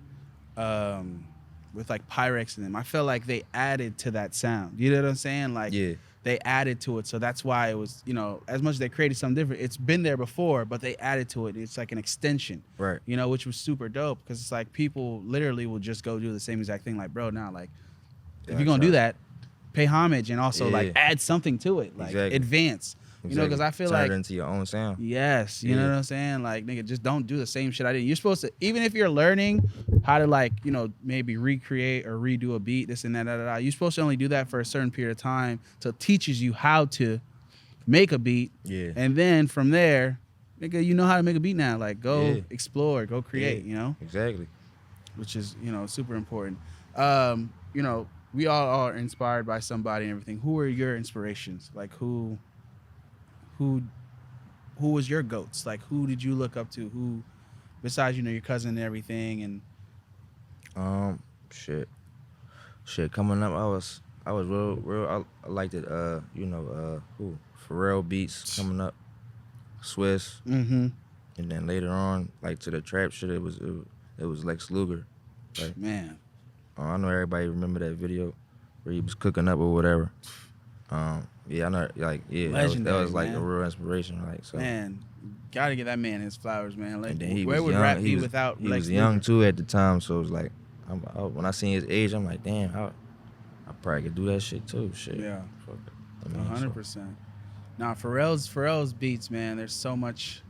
with like Pyrex in them. I feel like they added to that sound. You know what I'm saying? Like they added to it. So that's why it was, you know, as much as they created something different, it's been there before, but they added to it. It's like an extension. Right. You know, which was super dope because it's like people literally will just go do the same exact thing. Like, bro, now like if you're gonna do that, pay homage and also like add something to it. Like advance. You know, because I feel turn like it into your own sound. Yes, you know what I'm saying. Like, nigga, just don't do the same shit I did. You're supposed to, even if you're learning how to like, you know, maybe recreate or redo a beat, this and that, you're supposed to only do that for a certain period of time. So it teaches you how to make a beat. Yeah. And then from there, nigga, you know how to make a beat now. Like, go explore, go create. You know. Exactly. Which is, you know, super important. You know, we all are inspired by somebody and everything. Who are your inspirations? Like, who was your goats? Like, who did you look up to? Who, besides, you know, your cousin and everything? And shit. Coming up, I was real. I liked it. You know, Pharrell beats coming up, Swiss, and then later on, like to the trap shit, it was Lex Luger. Right? Man, I know everybody remember that video where he was cooking up or whatever. Yeah, I know, like, that was like a real inspiration, like, so. Man, gotta give that man his flowers, man. Like, and then where would rap be without he Lex was Luger? young too at the time, so it was like, when I seen his age, I'm like, damn, I probably could do that shit too, shit. Yeah, Fuck it. 100%. Nah, Pharrell's beats, man. There's so much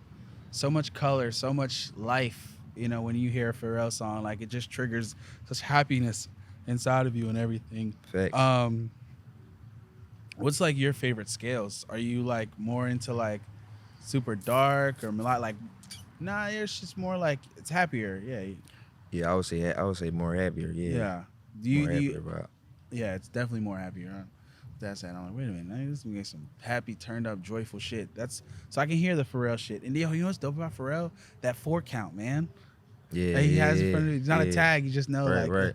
color, so much life. You know, when you hear a Pharrell song, like it just triggers such happiness inside of you and everything. Facts. What's like your favorite scales? Are you like more into like super dark or like? Nah, it's just more like it's happier. Yeah. Yeah, I would say more happier. Yeah. Yeah. Yeah, it's definitely more happier. Huh? That's it. I'm like, wait a minute, this is gonna get some happy, turned up, joyful shit. That's so I can hear the Pharrell shit. And yo, you know what's dope about Pharrell? That 4 count, man. Yeah. Like, he has in front of him. It's not a tag. You just know, right.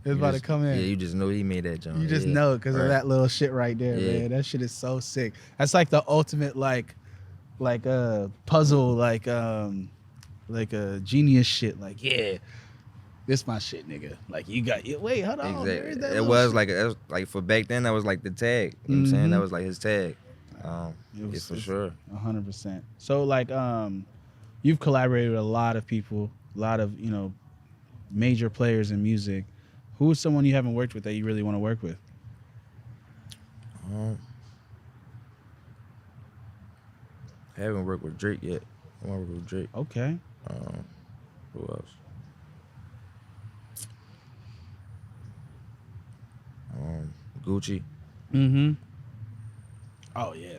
It's about to come in. Yeah, you just know he made that jump. You just know because of that little shit right there, man. That shit is so sick. That's like the ultimate like puzzle, like a genius shit. Like, yeah, this my shit, nigga. Like, you got it. Wait, hold on. Exactly. It was like for back then, that was like the tag. You know what I'm saying? That was like his tag. It's for sure. 100%. So like you've collaborated with a lot of people, a lot of, you know, major players in music. Who is someone you haven't worked with that you really want to work with? I haven't worked with Drake yet. I want to work with Drake. Okay. Who else? Gucci. Oh yeah,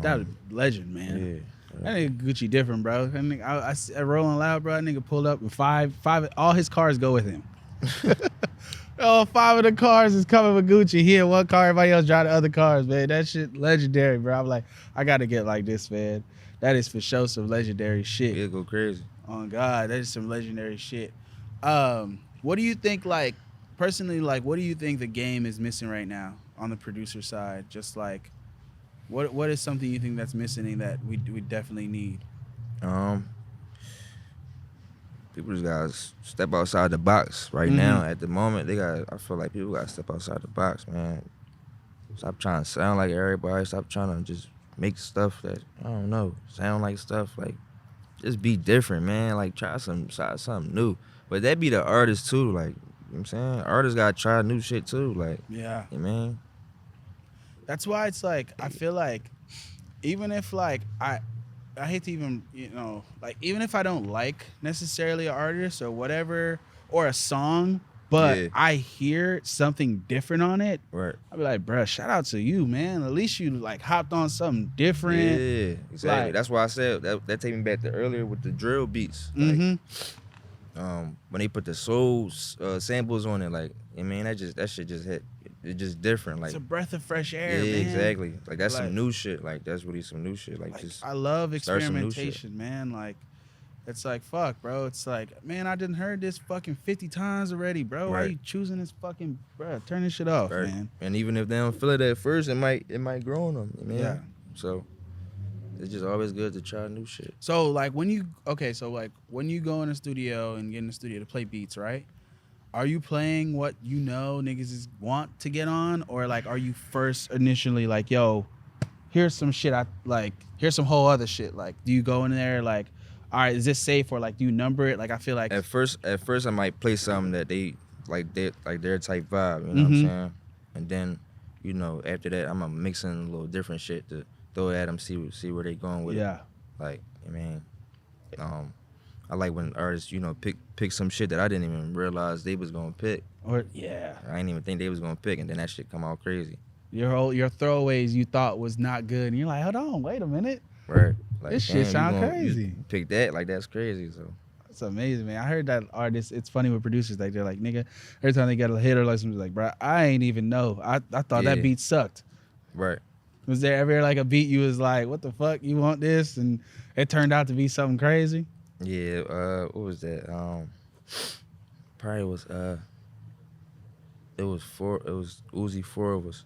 that was legend, man. That nigga Gucci different, bro. That nigga, I Rolling Loud, bro. That nigga pulled up with five. All his cars go with him. Oh, 5 of the cars is coming with Gucci. He in one car, everybody else drive the other cars, man. That shit legendary, bro. I'm like, I gotta get like this, man. That is for sure some legendary shit. It'll go crazy. Oh God, that is some legendary shit. What do you think, like, personally, like, what do you think the game is missing right now on the producer side? Just like, what is something you think that's missing that we definitely need? People just gotta step outside the box right now. At the moment, I feel like people gotta step outside the box, man. Stop trying to sound like everybody. Stop trying to just make stuff that, I don't know, sound like stuff. Like, just be different, man. Like, try something new. But that be the artist too. Like, you know what I'm saying? Artists gotta try new shit too. Like, yeah, man. That's why it's like, I feel like, even if like I hate to even, like, even if I don't like necessarily an artist or whatever, or a song, but I hear something different on it, right? I'll be like, bruh, shout out to you, man. At least you like hopped on something different. Yeah, exactly. Like, that's why I said that take me back to earlier with the drill beats. Like, when they put the soul samples on it, like, I mean, that shit just hit. It's just different. Like, it's a breath of fresh air, yeah, man. Exactly. Like, that's like, some new shit. Like, that's really some new shit. Like just I love experimentation, man. Like, it's like, fuck, bro. It's like, man, I didn't heard this fucking 50 times already, bro. Why are you choosing this fucking, bro? Turn this shit off, man. And even if they don't feel it at first, it might grow on them, man. Yeah. So it's just always good to try new shit. So like when you go in the studio and get in the studio to play beats, right? Are you playing what you know niggas want to get on, or like are you first initially like, yo, here's some shit here's some whole other shit? Like, do you go in there like, all right, is this safe, or like do you number it? Like, I feel like at first I might play something that they like their type vibe, you know what I'm saying? And then, after that I'm gonna mix in a little different shit to throw at them, see where they going with it. Like, I mean, I like when artists, pick some shit that I didn't even realize they was gonna pick. Or I didn't even think they was gonna pick, and then that shit come out crazy. Your throwaways you thought was not good, and you're like, hold on, wait a minute. Right. Like, this shit sound crazy. You pick that, like, that's crazy. So it's amazing, man. I heard that artists, it's funny with producers, like they're like, nigga, every time they get a hit or like something, like, bro, I ain't even know. I thought that beat sucked. Right. Was there ever like a beat you was like, what the fuck, you want this? And it turned out to be something crazy? Yeah, what was that? Probably was it was Uzi 4 of us.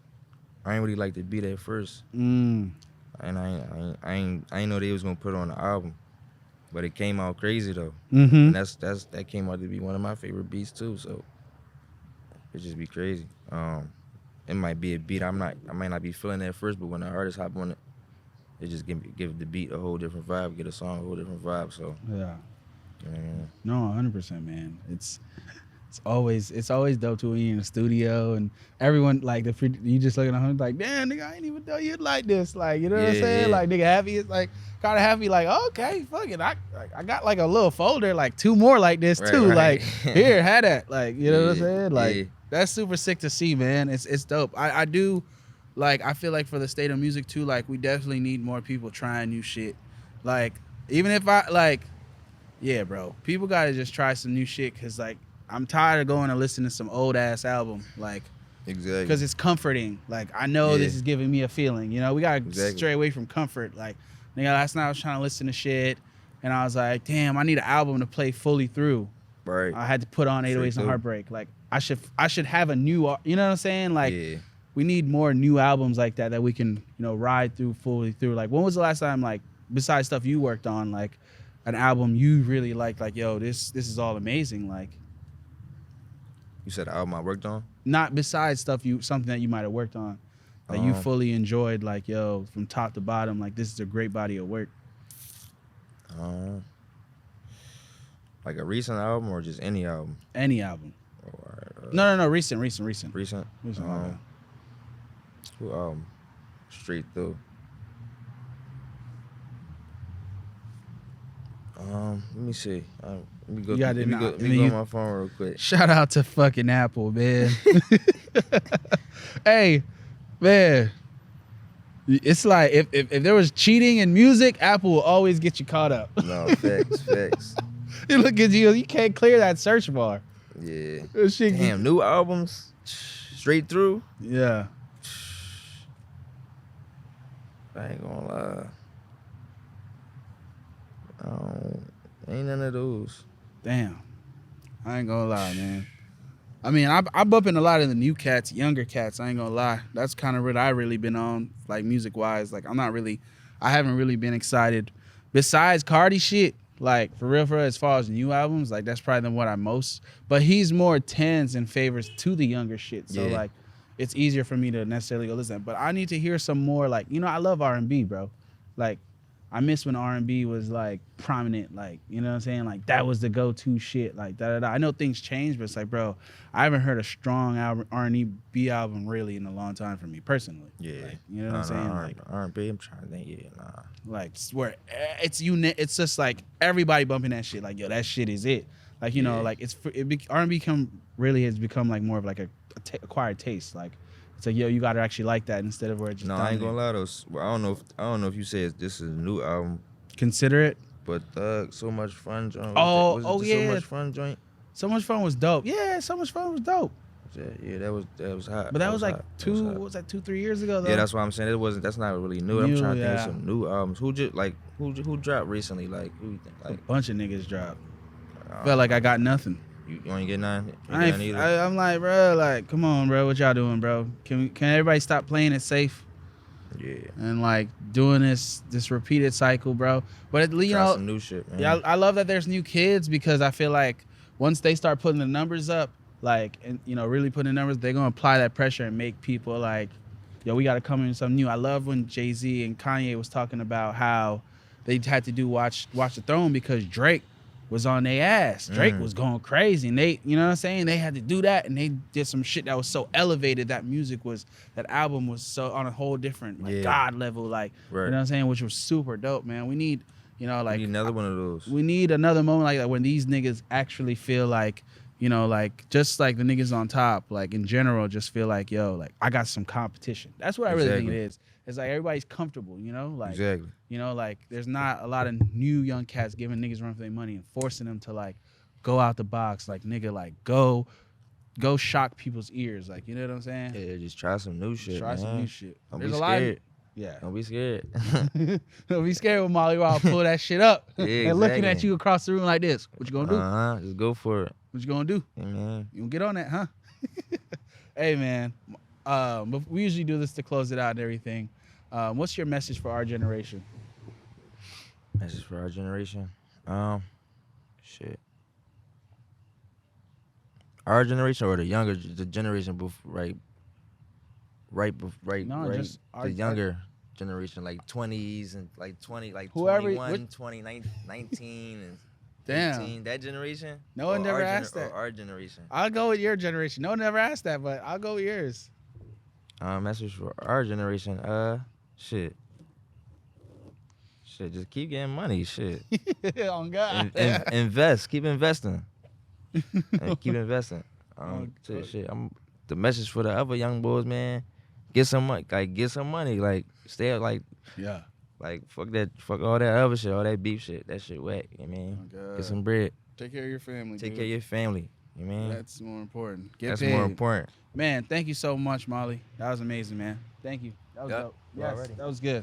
I ain't really like the beat at first. And I ain't know they was gonna put it on the album. But it came out crazy though. And that came out to be one of my favorite beats too, so it just be crazy. It might be a beat I might not be feeling at first, but when the artist hop on it, it just give the beat a whole different vibe, get a song a whole different vibe. So no, 100%, man. It's always dope to when you're in the studio and everyone like you just looking at him like, damn, nigga, I ain't even know you'd like this. Like, you know what I'm saying? Like, nigga, happy is like kind of happy. Like, okay, fuck it, I got like a little folder, like 2 more like this too. Like, here, had that. Like, you know what I'm saying? Like, that's super sick to see, man. It's dope. I do. Like, I feel like for the state of music too, like, we definitely need more people trying new shit. Like, even if bro, people gotta just try some new shit, because, like, I'm tired of going and listening to some old-ass album. Like, exactly. Because it's comforting. Like, I know this is giving me a feeling. You know, we gotta stray away from comfort. Like, nigga, last night I was trying to listen to shit, and I was like, damn, I need an album to play fully through. Right. I had to put on 808s and Heartbreak. Like, I should have a new, you know what I'm saying? Like, we need more new albums like that we can, ride through fully through. Like, when was the last time, like, besides stuff you worked on, like, an album you really liked, like, yo, this is all amazing? Like, you said the album I worked on? Not besides something that you might have worked on that you fully enjoyed, like, yo, from top to bottom, like, this is a great body of work. Like a recent album or just any album? Any album. No, recent. Recent? Who album? Straight through. Let me see. Let me go on my phone real quick. Shout out to fucking Apple, man. Hey, man. It's like if there was cheating in music, Apple will always get you caught up. No, facts. You look at you can't clear that search bar. Yeah. That shit Damn, new albums straight through. Yeah. I ain't gonna lie. Ain't none of those. Damn. I ain't gonna lie, man. I mean, I bump in a lot of the new cats, younger cats. I ain't gonna lie. That's kind of what I really been on, like music wise. Like I haven't really been excited. Besides Carti shit, like for real, as far as new albums, like that's probably what I most. But he's more tends and favors to the younger shit. So like, it's easier for me to necessarily go listen. But I need to hear some more. Like, I love R&B, bro. Like, I miss when R&B was like prominent, like, you know what I'm saying? Like that was the go-to shit, like da-da-da. I know things change, but it's like, bro, I haven't heard a strong R&B album really in a long time for me personally. Yeah. Like, you know what I'm saying? Like R&B, I'm trying to think, nah. Like where it's just like everybody bumping that shit. Like, yo, that shit is it. Like, you know, like R&B has become like more of like a acquired taste. Like, it's like, yo, you gotta actually like that instead of where it just. No, I ain't gonna lie though. Well, I don't know if you say this is a new album. Consider it. But So Much Fun joint. Yeah. So Much Fun joint. So Much Fun was dope. Yeah, So Much Fun was dope. Yeah, that was hot. But that was like 2-3 years ago though. Yeah, that's why I'm saying that's not really new. I'm trying to think of some new albums. Who dropped recently? Like who you think? Like a bunch of niggas dropped. Felt like I got nothing. You ain't get none? I'm like, bro, like, come on, bro, what y'all doing, bro? Can everybody stop playing it safe? Yeah. And like doing this repeated cycle, bro. But some new shit, man. Yeah, I love that there's new kids because I feel like once they start putting the numbers up, like, and really putting the numbers, they're gonna apply that pressure and make people like, yo, we gotta come in with something new. I love when Jay-Z and Kanye was talking about how they had to do Watch the Throne because Drake was on their ass. Drake was going crazy, and they, you know what I'm saying? They had to do that, and they did some shit that was so elevated. That album was so on a whole different God level, like, you know what I'm saying? Which was super dope, man. We need, we need another one of those. We need another moment like that when these niggas actually feel like, like just like the niggas on top, like in general, just feel like, yo, like I got some competition. That's what I really think it is. It's like everybody's comfortable, like exactly. Like there's not a lot of new young cats giving niggas run for their money and forcing them to like go out the box, like nigga, like go shock people's ears, like, you know what I'm saying? Yeah, just try some new shit. Some new shit. Don't be scared. Yeah. Don't be scared. Don't be scared when Maaly Raw pull that shit up. Yeah, exactly. And looking at you across the room like this. What you gonna do? Just go for it. What you gonna do? Yeah. You gonna get on that, huh? Hey, man. But we usually do this to close it out and everything. What's your message for our generation? Message for our generation? Shit. Our generation or the generation before, the younger generation, like 20s and like 20, like 21, 20, 19 and damn. 18, that generation? No one never asked that. Or our generation? I'll go with your generation. No one ever asked that, but I'll go with yours. Message for our generation, shit, just keep getting money, shit. Oh, God. Invest, keep investing. Keep investing. Shit. The message for the other young boys, man, get some money, like stay up, like, yeah, like fuck all that other shit, all that beef shit, that shit whack, you know what I mean? Oh, get some bread. Take care of your family, Take care of your family, you know what I mean? That's more important. That's more important. Man, thank you so much, Maaly. That was amazing, man. Thank you. That was dope. Yes, that was good.